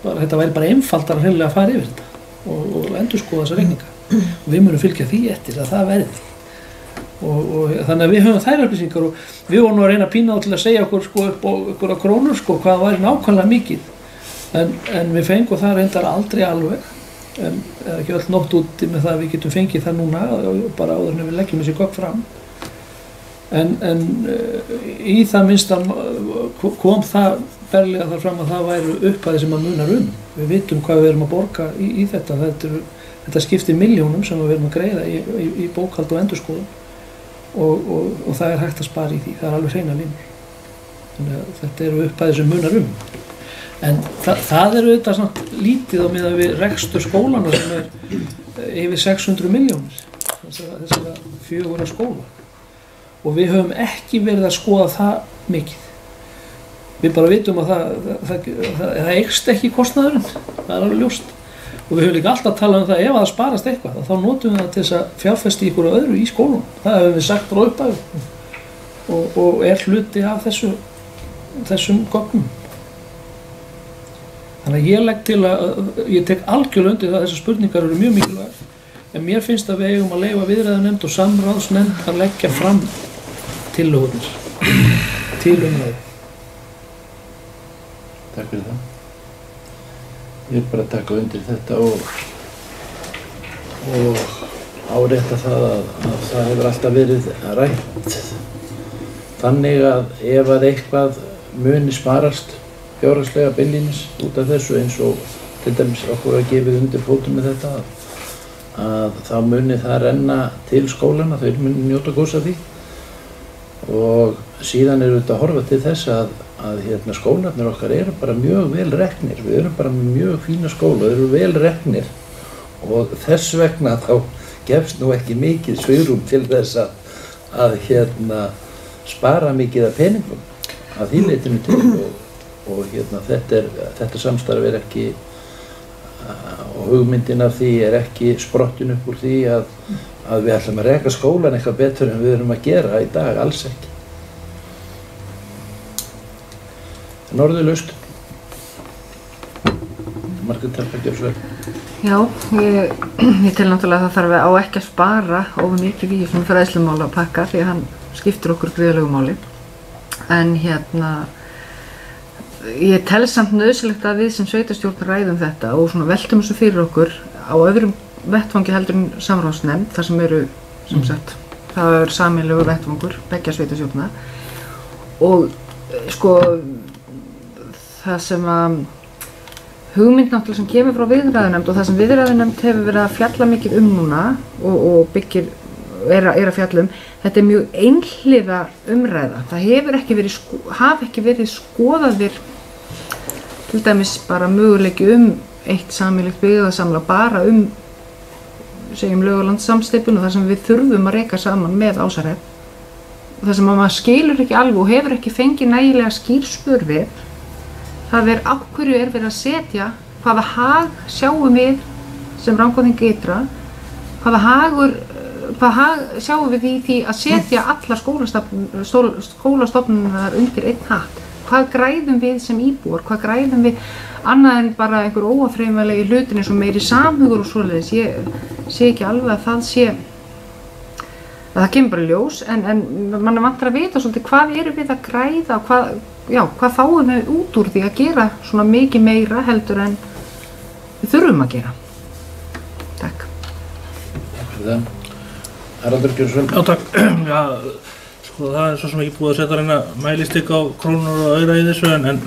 Þetta væri bara einfaldara hreinlega að fara yfir þetta og endurskoða þessa reikninga og við munum fylgja því eftir að það verði. Og þannig að við höfum þær upplýsingar og við vorum að reyna að pína á til að segja okkur upp á okkur krónur hvað væri nákvæmlega mikið en við fengum það reyndar aldrei alveg en ekki öll nótt úti með það að við getum fengið það núna bara áður en við leggjum þessi gögn fram en í það minnsta kom það berlega þar fram að það væru upphæðir sem að munar við vitum hvað við erum að borga í þetta þetta skiptir milljónum sem við erum að greiða í bókhald og endurskoðun og það er hægt að spara í því, það er alveg hreina línur. Þannig að þetta eru upphæðir sem munar En það eru auðvitað svona lítið á meðan við rekstur skólana sem yfir 600 milljónir, þessara 4 skóla. Og við höfum ekki verið að skoða það mikið. Við bara vitum að það eykst ekki kostnaðurinn, það er alveg ljóst. Og við höfum líka alltaf talað það ef það sparast eitthvað, þá notum við það til þess að fjárfesta í ykkur öðru í skólum. Það hefur við sagt frá upphafi og hluti af þessum gögnum. Þannig að ég legg til ég tek algjörlega undir það að þessar spurningar eru mjög mikilvægar. En mér finnst að við eigum að leyfa viðræðunefnd og samráðsnefnd að leggja fram tillögurnar til umræðu. Takk fyrir það. Ég vil bara taka undir þetta og árétta það að það hefur alltaf verið rætt þannig að ef að eitthvað muni sparast fjárhagslega beinlínis út af þessu eins og til dæmis okkur að gefið undir fótum með þetta að þá muni það renna til skólana, þau muni njóta góðs af því og síðan eru þetta að horfa til þess að skólarnir okkar eru bara mjög vel reknir, við erum bara með mjög fína skóla, þeir eru vel reknir og þess vegna þá gefst nú ekki mikið svigrúm til þess að spara mikið af peningum að því leytinu til og þetta samstarf er ekki og hugmyndin af því er ekki sprottin upp úr því að við ætlum að reka skólan eitthvað betur en við erum að gera í dag, alls ekki. Norðurlaust. Margrét Telpa, gjörðu svo vel. Já, ég tel náttúrulega að það þarf á ekki að spara of mikið í svona fræðslumála að pakka því að hann skiptir okkur gríðarlegu máli. En ég tel samt nauðsynlegt að við sem sveitarstjórn ræðum þetta og svona veltum þessu fyrir okkur á öðrum vettvangi heldur en samráðsnefnd, þar sem eru, sem sagt, það er sameiginlegur vettvangur, beggja sveitarstjórna. Og sko, það sem að hugmynd náttúrulega sem kemur frá viðræðunefnd og það sem viðræðunefnd hefur verið að fjalla mikið núna og byggir, er að fjalla þetta mjög einhliða umræða. Það hafa ekki verið skoðaðir til dæmis bara möguleiki eitt sameiginlegt byggðasamlag bara segjum Laugalandssamsteypuna og þar sem við þurfum að reka saman með Ásarhrepp. Það sem maður skilur ekki alveg og hefur ekki fengið nægilega skýr svör við, það á hverju verið að setja, hvaða hag sjáum við sem Rangárþing ytra, hvaða hag sjáum við í því að setja allar skólastofnunar undir einn hatt. Hvað græðum við sem íbúar, hvað græðum við annað en bara einhver óáþreifanlegi hlutir eins og meiri samhugur og svoleiðis. Ég sé ekki alveg að það kemur bara í ljós, en mann vantar að vita svolítið hvað erum við að græða og hvað fáum við út úr því að gera svona mikið meira heldur en við þurfum að gera. Takk. Takk fyrir það. Haraldur, gjörðu svo vel. Já, takk. Já, sko það svo sem ekki búið að setja reyna mælistik á krónur og aura í þessu en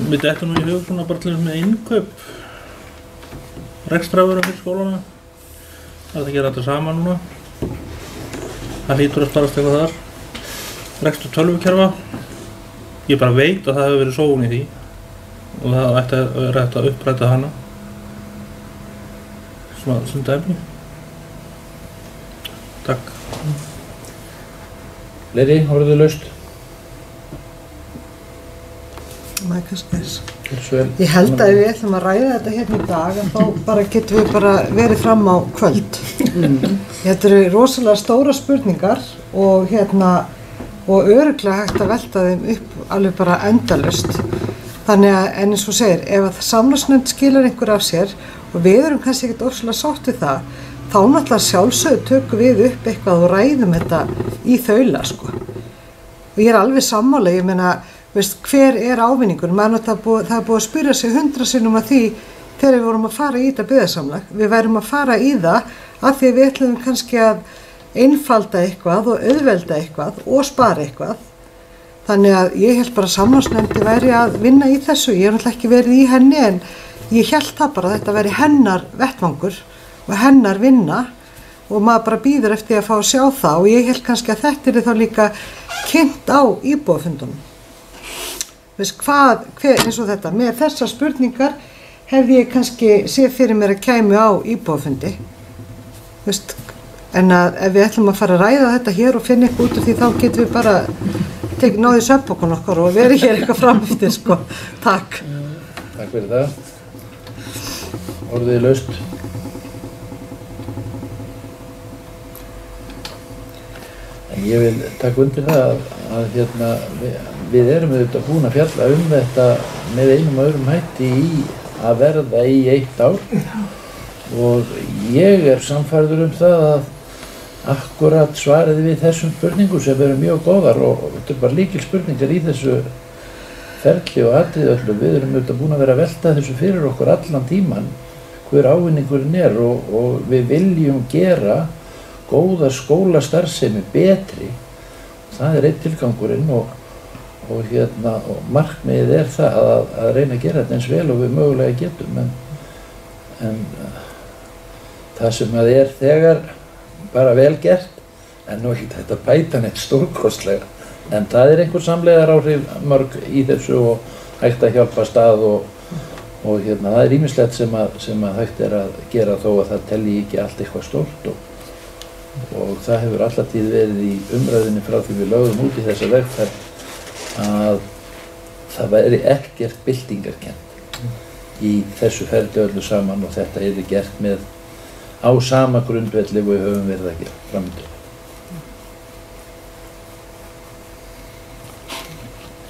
við dettum nú í hug svona bara til þess með innkaup rekstraföru fyrir skólana. Það er að gera þetta saman núna. Það hlýtur að sparast eitthvað þar. Rekstur tölvukerfa. Ég bara veit að það hefur verið sóun í því og það ætti að vera hægt að uppræta hana. Svona sem dæmi. Takk. Fleiri, orðulaust. Maður kannski þess. Gjörðu svo vel. Ég held að við ætlum að ræða þetta hérna í dag en þá bara getum við bara verið fram á kvöld. Þetta eru rosalega stóra spurningar og og örugglega hægt að velta þeim upp alveg bara endalaust. Þannig að, en eins og segir, ef að samráðsnefnd skilar einhver af sér og við erum kannski ekkert ofsalega sátt við það, þá náttúrulega sjálfsögðu tökum við upp eitthvað og ræðum þetta í þaula, sko. Og ég er alveg sammála, ég meina, veist, hver er ávinningur? Það er búið að spyrja sig 100 sinnum að því þegar við vorum að fara í þetta byggðasamlag. Við værum að fara í það af því að við ætlum kannski að einfalda eitthvað og auðvelda eitthvað og spara eitthvað. Þannig að ég held bara að samráðsnefndin væri að vinna í þessu. Ég hef náttúrulega ekki verið í henni en ég held það bara að þetta væri hennar vettvangur og hennar vinna og maður bara bíður eftir að fá að sjá það og ég held kannski að þetta er þá líka kynnt á íbúafundunum. Veist eins og þetta, með þessar spurningar hefði ég kannski séð fyrir mér að kæmi á íbúafundi. Veist, en að ef við ætlum að fara að ræða þetta hér og finna eitthvað út úr því þá getum við bara náðið svefnpokann okkar og verið hér eitthvað fram eftir, sko. Takk. Takk fyrir það. Orðið laust. En ég vil taka undir það að við erum auðvitað búin að fjalla þetta með einum og öðrum hætti að verða í 1 ár og ég er sannfærður það að akkurat svarið við þessum spurningum sem eru mjög góðar og þetta er bara lykilspurningar í þessu ferli og atriði öllu. Við erum auðvitað búin að vera að velta þessu fyrir okkur allan tíman hver ávinningurinn er og við viljum gera góða skólastarfsemi betri. Það er einn tilgangurinn og markmiðið er það að reyna að gera þetta eins vel og við mögulega getum en það sem að er þegar bara vel gert en nú ekki þetta bæta neitt stórkostlega en það er einhver samlegðaráhrif mörg í þessu og hægt að hjálpa stað og það er ýmislegt sem að hægt er að gera þó að það telji ekki allt eitthvað stórt og það hefur alltaf tíð verið í umræðinni frá því við lögðum út í þessa vegferð að það væri ekkert byltingarkennt í þessu ferli öllu saman og þetta yrði gert með á sama grundvelli við höfum verið að gera framöndu.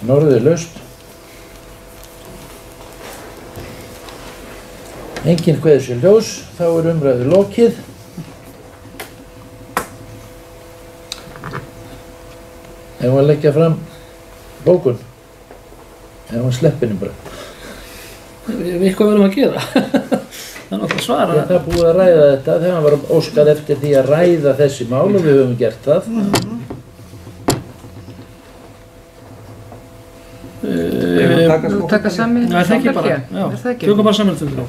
Orðið laust. Enginn kveður sér ljós, þá umræðu lokið. Ef að leggja fram bókun, ef að sleppinni bara. Við eitthvað verðum að gera. Það er náttúrulega svara. Það er búið að ræða þetta þegar var óskað eftir því að ræða þessi mál og við höfum gert það. Taka sami Nei, það ekki bara. Já, tökum bara saman fundur á.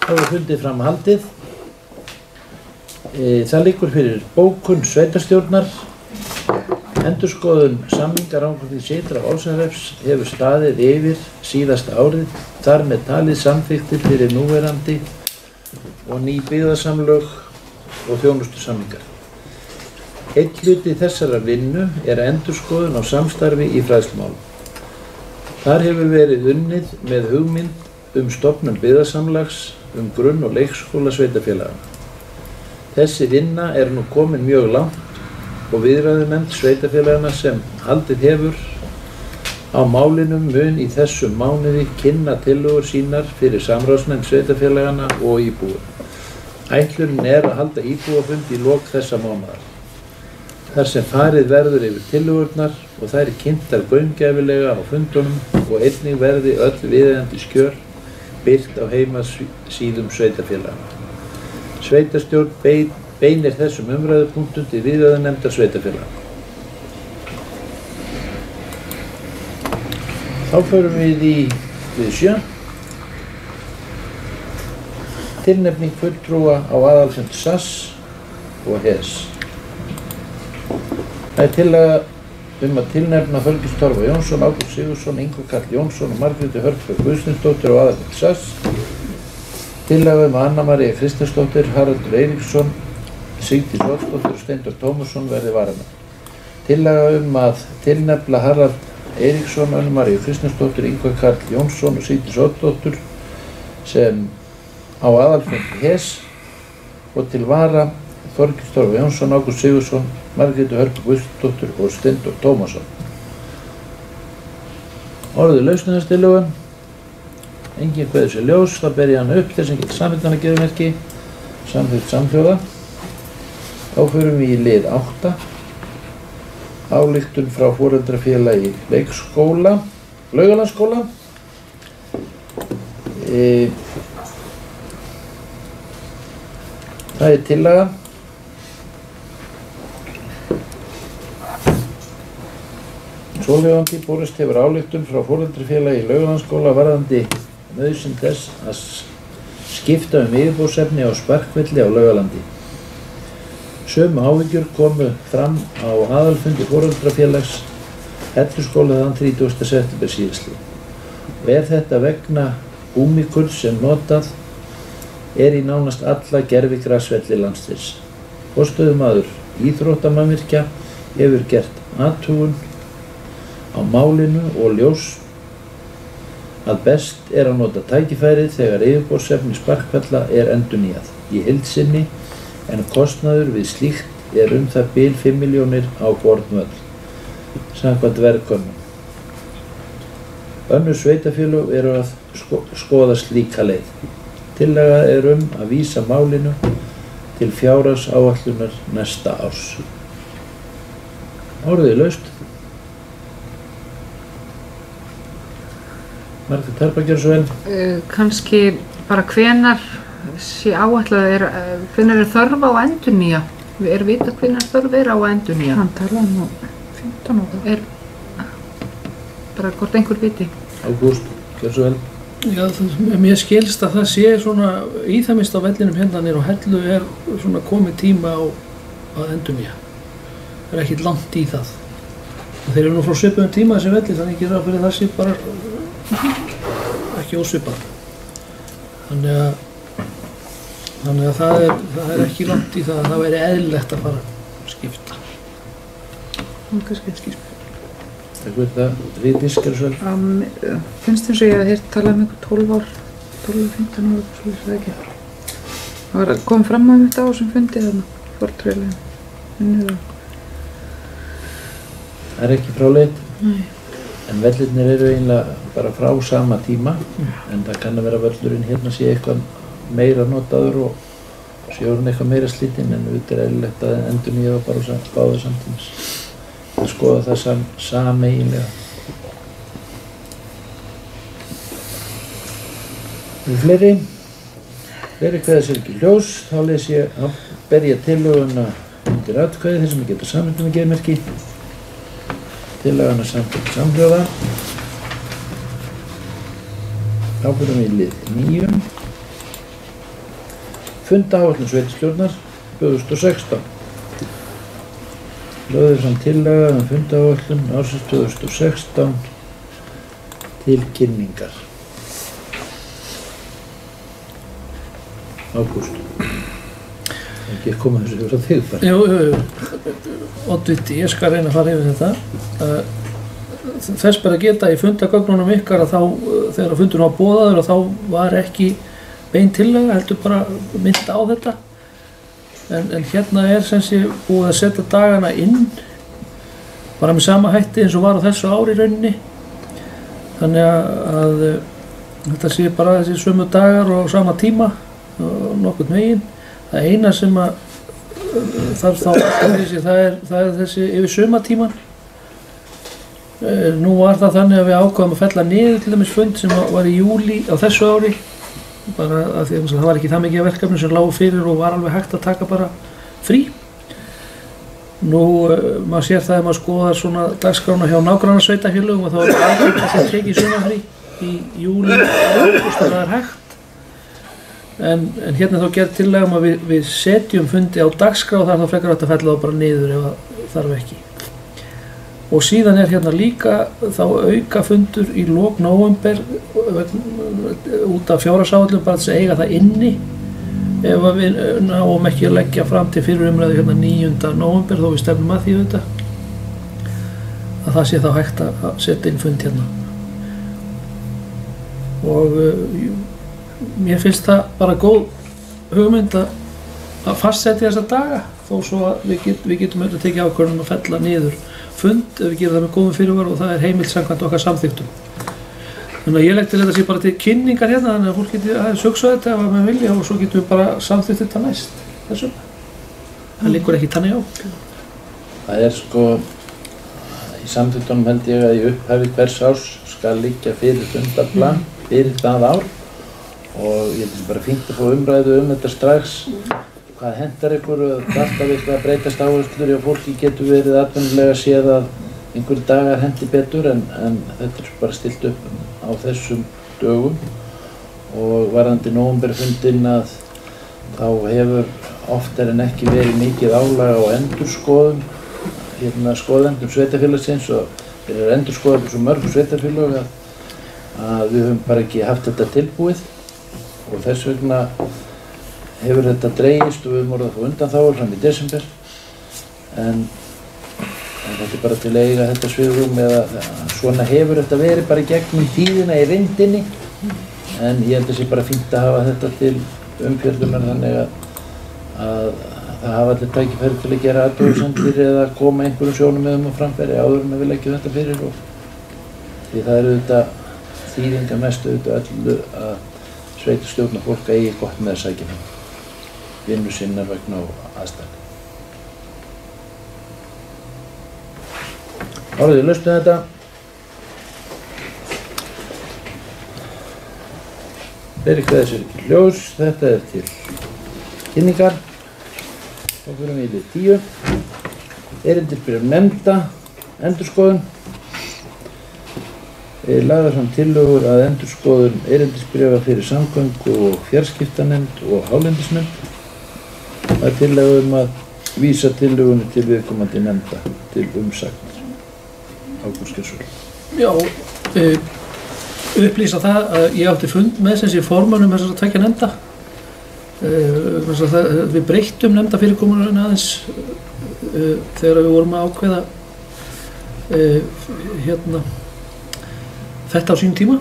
Það var fundið fram haldið. Það liggur fyrir bókun sveitarstjórnar. Endurskoðun samninga Rangárþings ytra og Álfsnæshrepps hefur staðið yfir síðasta árið, þar með talið samþykktir fyrir núverandi og ný byggðasamlög og þjónustusamningar. Einn hluti þessara vinnu er endurskoðun á samstarfi í fræðslumálum. Þar hefur verið unnið með hugmynd stofnun byggðasamlags grunn- og leikskóla sveitarfélaganna. Þessi vinna er nú komin mjög langt og viðræðunefnd sveitarfélagana sem haldið hefur á málinu mun í þessum mánuði kynna tillögur sínar fyrir samráðsnefnd sveitarfélagana og íbúa. Ætlunin er að halda íbúafund í lok þessa mánaðar, þar sem farið verður yfir tillögurnar og þær kynntar gaumgæfilega á fundunum og einnig verði öll viðeigandi skjöl birt á heimasíðum sveitarfélagana. Sveitarstjórn beinir þessum umræðupunktum til viðræðunefndar sveitarfélaganna. Þá förum við í lið 7. Tilnefning fulltrúa á aðalfund SAS og HES. Það er tillaga að tilnefna Þorgils Torfa Jónsson, Ágúst Sigurðsson, Ingvar Karl Jónsson og Margréti Hörpu Guðsteinsdóttur á aðalfund SAS. Tillaga að Anna María Kristinsdóttir, Haraldur Eiríksson, Sigdís Oddsdóttir og Steindór Tómasson verði varamenn. Tillaga að tilnefna Harald Eiríksson, Anna María Kristinsdóttir, Ingvar Karl Jónsson og Sigdís Oddsdóttur sem á aðalfund HES og til vara Þorgils Torfa Jónsson, Ágúst Sigurðsson, Margréti Hörpu Guðsteinsdóttir og Steindór Tómasson. Orðið lausnarstillögun. Enginn kveður sér ljós, þá ber ég hana upp til sem getur samþykkt að gefa merki. Samþykkt samhljóða. Þá förum við í lið 8. Ályktun frá foreldrafélagi leikskóla, Laugalandsskóla. Það er tillaga svohljóðandi: borist hefur ályktun frá foreldrafélagi Laugalandsskóla varðandi nauðsyn þess að skipta yfirborðsefni á sparkvelli á Laugalandi. Sömu áhyggjur komu fram á aðalfundi foreldrafélags Helluskóla þann 30. september síðastliðinn. Og er þetta vegna gúmmíkulls sem notað er í nánast alla gervigrasvelli landsins. Forstöðumaður íþróttamannvirkja hefur gert athugun á málinu og ljós að best er að nota tækifærið þegar yfirborðsefni sparkvella er endurnýjað í heild sinni, en kostnaður við slíkt er það bil 5 milljónir á hvorn völl, samkvæmt verðkönnun. Önnur sveitarfélög eru að skoða slíka leið. Tillaga er að vísa málinu til fjárhagsáætlunar næsta árs. Orðið laust. Margrét Harpa, gjörðu svo vel. Kannski bara hvenær sé áætlað hvenær er þörf á að endurnýja? Er vita hvenær þörf er á að endurnýja? Hann talaði nú 15 ára. Bara hvort einhver viti. Ágúst, gjörðu svo vel. Já, mér skilst að það sé svona íþæmist á vellinum hérna niður á Hellu er svona komið tíma á að endurnýja. Það er ekkert langt í það. Þeir eru nú frá svipuðum tíma þessi velli, þannig ekki ráð fyrir það sé bara ekki ósvipað. Þannig að það er ekki langt í það að það væri eðlilegt að fara að skipta. Kannski skipta. Takk fyrir það. Vigdís, gjörðu svo vel. Finnst þess að ég hef heyrt talað um einhver 12 ár, 12-15 ár, svo er það ekki. Kom fram að þetta á þessum fundi þarna, fortröðlega. Það ekki fráleit. Nei. En vellirnir eru eiginlega bara frá sama tíma, en það kann að vera völlurinn hérna sé eitthvað meira notaður og sjórinn eitthvað meira slítinn, en auðvitað eðlilegt að endurnýja það bara báða samtímis. Að skoða það sameiginlega. Fleiri kveða sér ekki ljós, þá ber ég tillöguna undir atkvæði þeir sem geta samþykkt með geðmerki. Tillöguna samþykkt samhljóða. Þá fyrir við í lið 9. Fundaáætlun sveitarstjórnar 2016. Lögðu fram tillaga fundaáætlun ársins 2016 til kynningar. Ágúst. Ekki koma þessu frá þig bara. Jú. Oddviti, ég skal reyna að fara yfir þetta. Þess bara að geta í fundagögnunum ykkar að þá, þegar fundurinn var boðaður, og þá var ekki bein tillaga, heldur bara mynd á þetta. En hérna sem sé búið að setja dagana inn, bara með sama hætti eins og var á þessu ári í rauninni. Þannig að þetta sé bara þessi sömu dagar og sama tíma, nokkurn veginn. Það eina sem að þarf þá það er þessi yfir sumartíman. Nú var það þannig að við ákváðum að fella niður til dæmis fund sem var í júlí á þessu ári, bara af því að það var ekki það mikið verkefni sem lágu fyrir og var alveg hægt að taka bara frí. Nú, maður sér það ef maður skoðar svona dagskrána hjá nágrannasveitarfélögum, og þá er alveg að það tekið sumarfrí í júlí og ágúst, það er hægt. En hérna þá gerð tillaga að við setjum fundi á dagskrá, og það er þá frekar hægt að fella þá bara niður ef það þarf ekki. Og síðan er hérna líka þá aukafundur í lok nóvember út af fjárhagsáætlun, bara þess að eiga það inni ef við náum ekki að leggja fram til fyrir umræðu hérna 9. nóvember, þó við stefnum að því auðvitað, að það sé þá hægt að setja inn fund hérna. Og mér finnst það bara góð hugmynd að fastsetja þessa daga, þó svo að við getum auðvitað tekið ákvörðun að fella niður fund ef við gerum það með góðum fyrirvara, og það er heimilt samkvæmt okkar samþykktum. Þannig að ég legg til þetta sé bara til kynningar hérna, þannig að fólk geti aðeins hugsað þetta ef maður vilja, og svo getum við bara samþykkt þetta næst þessum. Það liggur ekki þannig á. Það er sko, í samþykktunum held ég að í upphafi hvers árs skal liggja fyrir fundaplan fyrir það ár, og ég held þessi bara fínt að fá umræðu þetta strax. Hvað hentar ykkur, alltaf eitthvað að breytast áherslur og fólki getur verið atvinnulega séð að einhverjir dagar hendi betur, en þetta er bara stilt upp á þessum dögum. Og varðandi nóvemberfundinn að þá hefur oftar en ekki verið mikið álag á endurskoðun, skoðendum sveitarfélagsins, og þeir eru endurskoðað svo mörg sveitarfélög að við höfum bara ekki haft þetta tilbúið, og þess vegna hefur þetta dregist og við höfum orðið að fá undanþágur fram í desember, en þetta er bara til að eiga þetta svigrúm, eða svona hefur þetta verið bara í gegnum tíðina í reyndinni, en ég held að sé bara fínt að hafa þetta til umfjöllunar, þannig að það hafa allir tækifæri til að gera athugasemdir eða koma einhverjum sjónarmiðum á framfæri áður en við leggjum þetta fyrir, og því það er auðvitað þýðingarmest auðvitað öllu að sveitarstjórnarfólk eigi gott með að sækja fram vinnu sinnar vegna og aðstæðna. Áriði, lausnum þetta. Fleiri kveða sér ekki ljós, þetta er til kynningar. Þá fyrir við í lið 10. Erindisbréf nefnda, endurskoðun. Lagðar fram tillögur að endurskoðun erindisbréfa fyrir samgöngu og fjarskiptanefnd og hálendisnefnd. Það er tillaga að vísa tillögunni til viðkomandi nefnda til umsagnar. Ágúst Geirsson. Já, upplýsa það að ég átti fund með sem sé formannum þessara tveggja nefnda. Við breyttum nefndafyrirkomulaginu aðeins þegar við vorum að ákveða þetta á sínum tíma,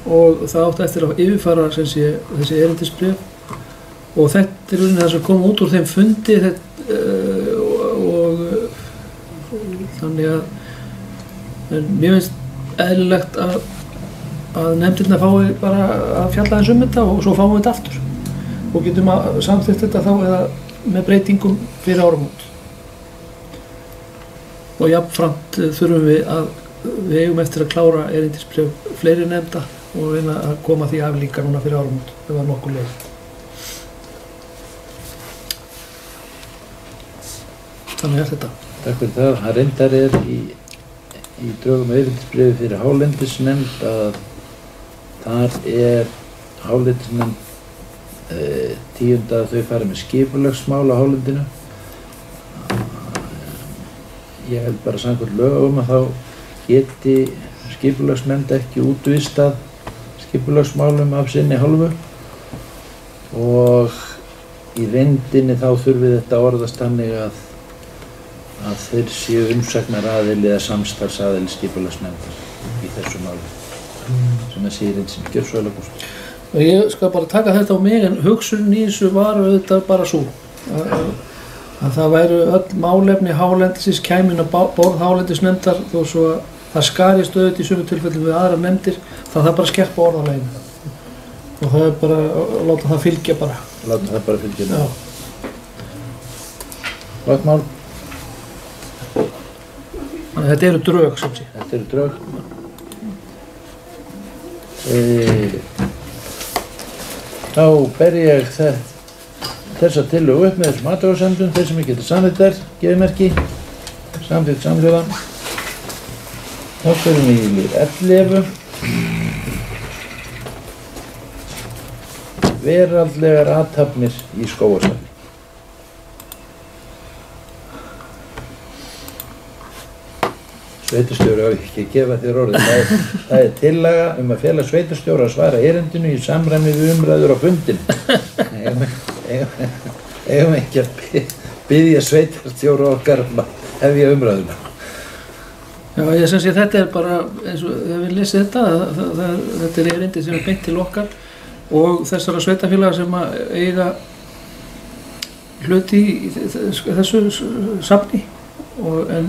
og það átti eftir að yfirfara sem sé þessi erindisbréf og þetta er það sem kom út úr þeim fundi og þannig að mér finnst eðlilegt að nefndirna fái bara að fjalla eins þetta og svo fáum við þetta aftur og getum að samþykkt þetta þá eða með breytingum fyrir áramót. Og jafnframt þurfum við eigum eftir að klára erindisbréf fleiri nefnda og reyna að koma því af líka núna fyrir áramót ef það er nokkuð leið. Þannig er þetta. Takk fyrir það. Það reyndar í drögum erindisbréfi fyrir hálendisnefnd að þar hálendisnefnd tíunda að þau fara með skipulagsmál á hálendinu. Ég held bara samkvæmt lögum að þá geti skipulagsnefnd ekki útvistað skipulagsmálum af sinni hálfu og í reyndinni þá þurfi þetta orðast þannig að þeir séu umsagnaraðili eða samstarfsaðili skipulagsnefndar í þessu máli sem að sé reynd sem gjör svo eða gúst. Og ég skal bara taka þetta á mig en hugsunin í þessu var auðvitað bara svo að það væru öll málefni hálendisins kæmin að borð hálendisnefndar þó svo að það skarist auðvitað í sömu tilfellum við aðra nefndir það bara skerpa orðaleginu og það er bara að láta það fylgja bara. Láta það bara fylgja. Já. Gott mál. Þannig að þetta eru drög sem sé. Þetta eru drög. Þá ber ég þessa tillögu upp með þessum athugasemdum, þeir sem ekki geta samþykktar, gefið merki, samþykkt samhljóða. Þá förum við í lið 11. Veraldlegar athafnir í Skógarstafni. Sveitarstjóri á ekki að gefa þér orðið. Það er tillaga að fela sveitarstjóra að svara erindinu í samræmi við umræður á fundinu. Eigum ekki að biðja sveitarstjóra okkar að hefja umræðuna. Já, ég sem sé þetta er bara, eins og þegar við lesið þetta, þetta er erindi sem er beint til okkar og þessara sveitarfélaga sem að eiga hluti í þessu safni en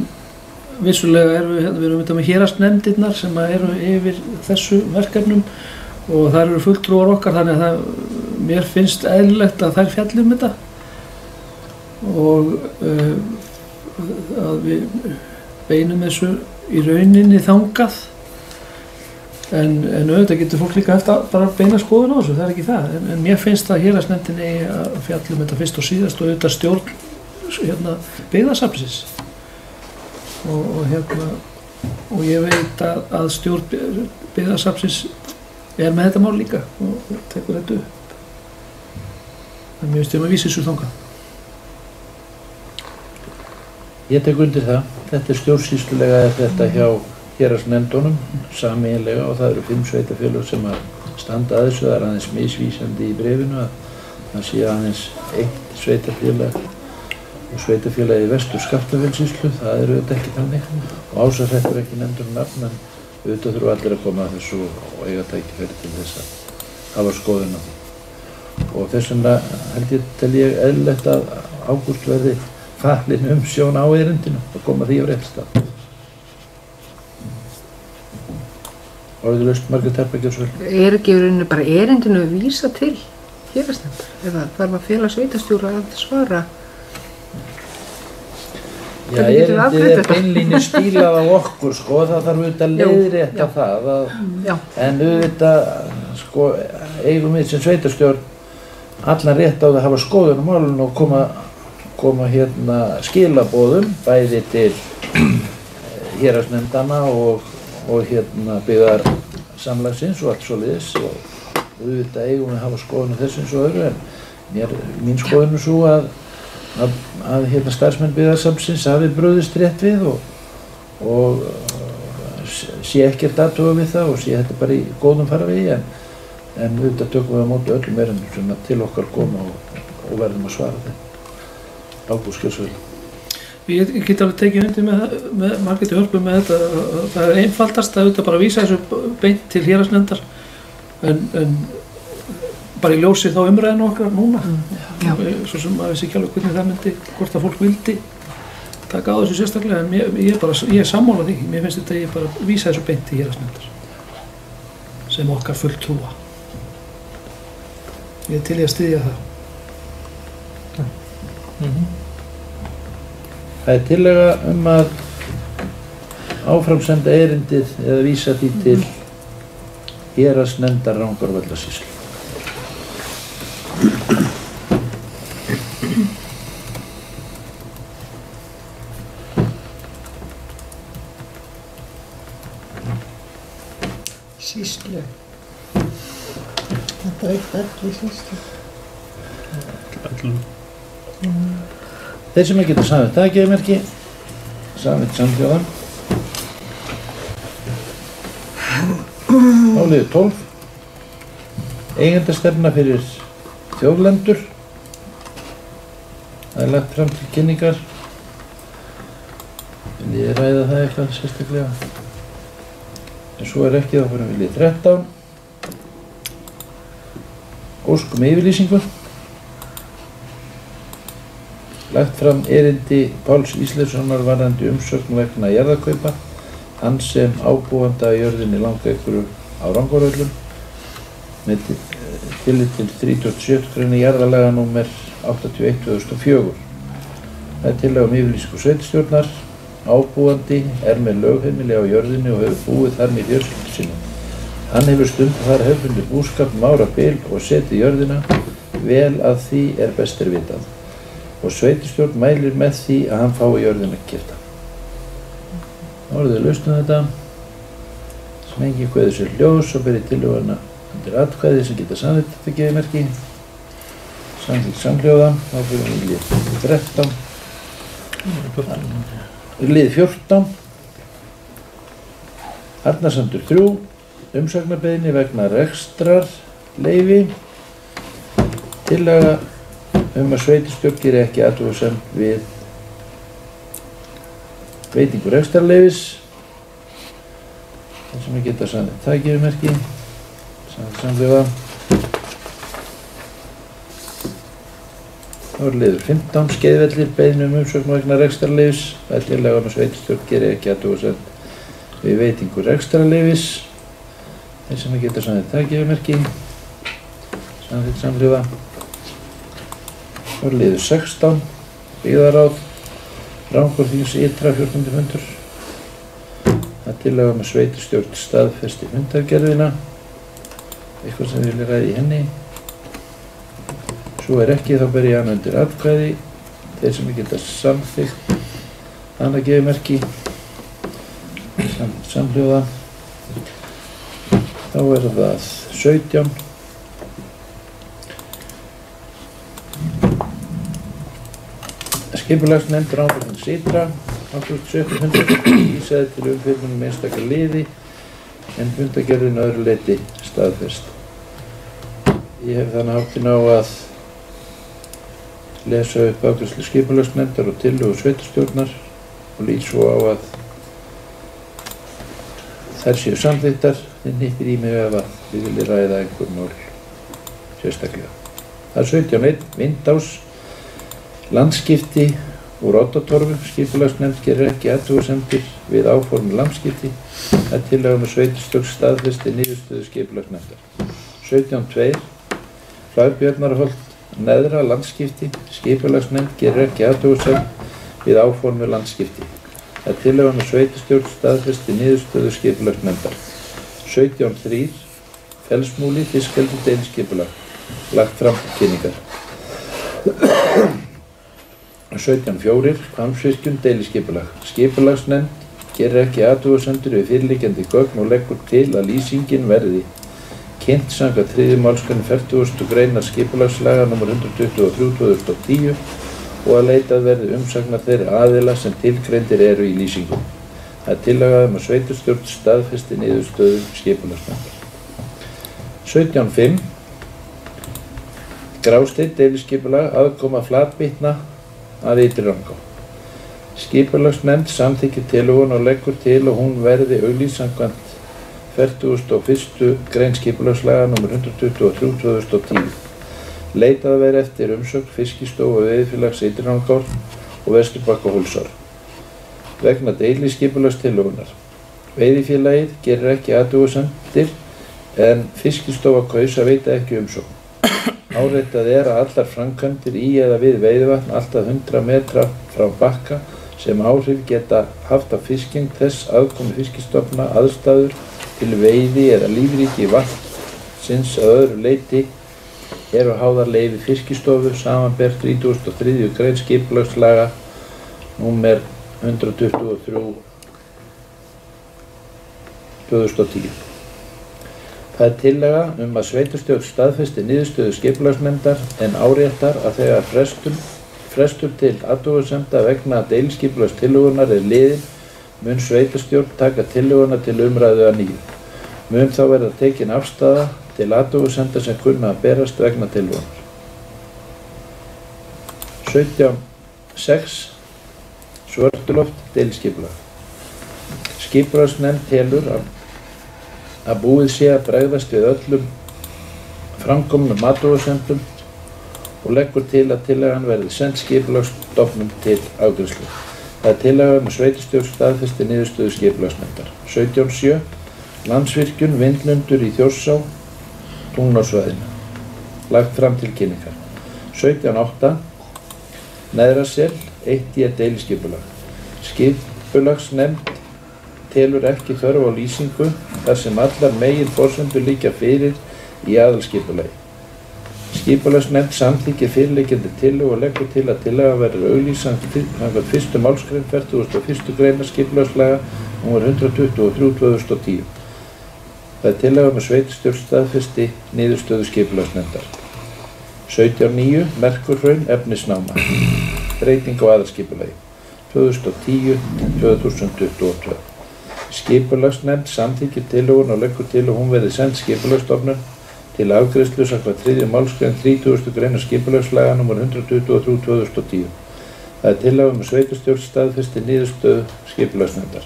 vissulega við erum þetta með héraðsnefndirnar sem eru yfir þessu verkefnum og þar eru fulltrúar okkar þannig að mér finnst eðlilegt að þær fjalli þetta og að við beinum þessu í rauninni þangað en auðvitað getur fólk líka eftir að bara beina skoðun á þessu, það er ekki það en mér finnst að héraðsnefndin eigi að fjalla þetta fyrst og síðast og auðvitað stjórn byggðasafnsins og ég veit að stjórn byggðasafnsins er með þetta mál líka og tekur þetta upp. En mér finnst ég að vísa þessu þangað. Ég tek undir það. Þetta er stjórnsýslulega þetta hjá héraðsnefndunum sameiginlega og það eru 5 sveitarfélög sem að standa að þessu. Það er aðeins misvísandi í bréfinu að það sé aðeins 1 sveitarfélag og sveitarfélagi Vestur Skaftafellssýslu, það er auðvitað ekki þannig og Ásahreppur ekki nefndur nafn en auðvitað þurfa allir að koma að þessu og eiga tækifæri til þess að hafa skoðun á því. Og þess vegna tel ég eðlilegt að Ágúst verði falin umsjón á erindinu og koma því á rétt stað. Orðið laust Margrét Herbergjörnsvöld. Er ekki í rauninu bara erindinu að vísa til héraðsnefndar eða þarf að fela sveitarstjóra að svara? Já, erindið er beinlínis stílað á okkur sko, það þarf auðvitað að leiðrétta það en auðvitað sko, eigum við sem sveitarstjórn allan rétt á það að hafa skoðun á málinu og koma skilaboðum bæði til héraðsnefndanna og byggðarsamlagsins og allt svoleiðis og auðvitað eigum við að hafa skoðun á þessu eins og öðru en mín skoðun er svo að starfsmenn byggðasafnsins hafi brugðist rétt við og sé ekkert athuga við það og sé þetta bara í góðum farvegi en auðvitað tökum við á móti öllum erindum sem til okkar koma og verðum að svara þeim. Ágúst Skjölsvöld. Ég get alveg tekið undir með Margréti Hörpu með þetta, það er einfaldast að auðvitað bara vísa þessu beint til héraðsnefndar en bara í ljósi þá umræðinu okkar núna. Já. Svo sem maður vissi ekki alveg hvernig það myndi, hvort að fólk vildi taka á þessu sérstaklega, en ég er sammála því. Mér finnst þetta að ég bara vísa þessu beint í héraðsnefndar sem okkar fulltrúa. Ég er til í að styðja það. Það er tillaga að áframsenda erindið eða vísa því til héraðsnefndar Rangárvallasýslu. Sýslu. Þetta er eitt öll í sýslu. Þeir sem ekki geta samið daggeðmerki, samið samhljóðan. Áliður 12. Eigendastefna fyrir þjóðlendur. Það er lagt fram til kynningar. Vil ég ræða það eitthvað sérstaklega? En svo er ekki, þá fyrir við lið 13. Ósk yfirlýsingu. Lagt fram erindi Páls Ísleifssonar varðandi umsögn vegna jarðakaupa, hann sem ábúanda að jörðinni Langeykur á Rangárvöllum með tillit til 37. grein jarðalaga númer 81/2004. Það er tillaga yfirlýsingu sveitarstjórnar. Ábúandi er með lögheimili á jörðinni og hefur búið þar með fjölskyldu sinni. Hann hefur stundað þar hefðbundið búskap árabil og setið jörðina vel að því er best er vitað. Og sveitarstjórn mælir með því að hann fái jörðina keypta. Þá eru þau lausn þetta. Smengi kveður sér ljós og beri tillöguna undir atkvæði sem geta samþykkt þetta geðmerki. Samþykkt samhljóða. Þá fyrir við lið 13. Lið 14. Arnarsandur 3. Umsagnarbeiðni vegna rekstrarleyfi. Tillaga að sveitarstjórn geri ekki athugasemd við veitingu rekstrarleyfis. Það sem við geta samþykkt daggeðmerki. Samþykkt samhljóða. Þá er liður 15. Skeiðvellir beiðni umsögn vegna rekstrarleyfis. Það er tillaga að sveitarstjórn geri ekki athugasemd við veitingu rekstrarleyfis. Þeir sem við geta samþykkt daggeðmerki. Samþykkt samhljóða. Þá er liður 16. Byggðaráð. Rangárþings ytra 14. fundur. Það er tillaga að sveitarstjórn staðfesti fundargerðina. Eitthvað sem við viljum ræða í henni. Svo er ekki, þá ber ég hana undir atkvæði. Þeir sem geta samþykkt hana geðmerki. Samhljóða. Þá er það 17. Skipulagsnefnd Rangárþings ytra 87. fundur. Vísaði til umfjöllun einstakar liði en fundargerðin öðru leyti staðfest. Ég hef þannig háttinn á að lesa upp afgreiðslu skipulagsnefndar og tillögu sveitarstjórnar og lít svo á að þær séu samþykktar. Þið hnippir í mig ef að við viljum ræða einhver mál sérstaklega. Það er 17.1. Vindás. Landskipti úr Oddatorfu. Skipulagsnefnd gerir ekki athugasemdir við áform landskipti. Það er tillaga að sveitarstjórn staðfesti niðurstöðu skipulagsnefndar. 17.2. Hlaðbjarnarholt neðra landskipti. Skipulagsnefnd gerir ekki athugasemd við áformu landskipti. Það er tillaga að sveitarstjórn staðfesti niðurstöðu skipulagsnefndar. 17.3. Fellsmúli fiskeldi deiliskipulag. Lagt fram kynningar. 17.4. Hvammsvirkjun deiliskipulag. Skipulagsnefnd gerir ekki athugasemdir við fyrirliggjandi gögn og leggur til að lýsingin verði kynnt samkvæmt 3. málsgrein 40. greinar skipulagslaga nr. 123/2010 og að leitað verði umsagnar þeirra aðila sem tilgreindir eru í lýsingum. Það er tillaga að sveitarstjórn staðfesti niðurstöðu skipulagsnefndar. 17.5. Grásteinn deiliskipulag aðkoma flatbitna að Ytri Rangá. Skipulagsnefnd samþykkir tillöguna og leggur til að hún verði auglýst samkvæmt 41. grein skipulagslaga nr. 123/2010. Leitað verið eftir umsögn Fiskistofu og Veiðifélags Ytri-Rangár og Vesturbakka-Hólsár vegna deiliskipulagstillögunnar. Veiðifélagið gerir ekki athugasemdir en Fiskistofa kaus að veita ekki umsögn. Áréttað að allar framkvæmdir í eða við veiðivatn allt að 100 metra frá bakka sem áhrif geta haft á fiskinn þess aðkomu fiskistofna, aðstæður til veiði eða lífríki vatnsins að öðru leyti eru háðar leyfi Fiskistofu samanber 33. grein skipulagslaga nr. 123/2010. Það er tillaga að sveitarstjórn staðfesti niðurstöðu skipulagsnefndar en áréttar að þegar frestur til athugasemda vegna deiliskipulagstillögunnar er liðinn mun sveitarstjórn taka tillöguna til umræðu að nýju. Mun þá verða tekin afstaða til athugasemda sem kunna að berast vegna tillögunnar. 17.6. Svörtuloft deiliskipulag. Skipulagsnefnd telur að búið sé að bregðast við öllum framkomnum athugasemdum og leggur til að tillagan verði send skipulagsstofnun til afgreiðslu. Það er tillaga að sveitarstjórn staðfesti niðurstöðu skipulagsnefndar. 17.7. Landsvirkjun vindlundur í Þjórsá, Tungnársvæðinu. Lagt fram til kynningar. 17.8. Neðrasel, 1D deiliskipulag. Skipulagsnefnd telur ekki þörf á lýsingu þar sem allar meginforsendur liggja fyrir í aðalskipulagi. Skipulagsnefnd samþykkir fyrirliggjandi tillögu og leggur til að tillaga verður auglýst samkvæmt 1. málsgrein 41. greinar skipulagslaga nr. 123/2010. Það er tillaga að sveitarstjórn staðfesti niðurstöðu skipulagsnefndar. 17.9. Merkurhraun efnisnáma. Breyting á aðalskipulagi 2010-2022. Skipulagsnefnd samþykkir tillögun og leggur til að hún verði send skipulagsstofnun til afgreiðslu samkvæmt 3. málsgrein 30. greinar skipulagslaga nr. 123/2010. Það er tillaga að sveitarstjórn staðfesti niðurstöðu skipulagsnefndar.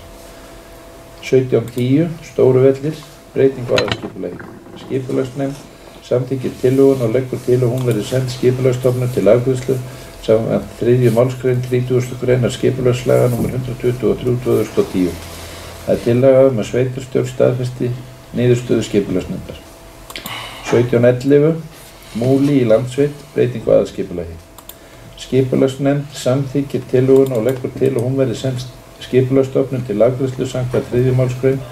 17.10. Stóruvellir, breyting á aðalskipulagi. Skipulagsnefnd samþykkir tillögun og leggur til að hún verði send skipulagsstofnun til afgreiðslu samkvæmt 3. málsgrein 30. greinar skipulagslaga nr. 123/2010. Það er tillaga að sveitarstjórn staðfesti niðurstöðu skipulagsnefndar. 17.11. Múli í Landsveit, breyting á aðalskipulagi. Skipulagsnefnd samþykkir tillöguna og leggur til að hún verði send skipulagsstofnun til afgreiðslu samkvæmt 3. málsgrein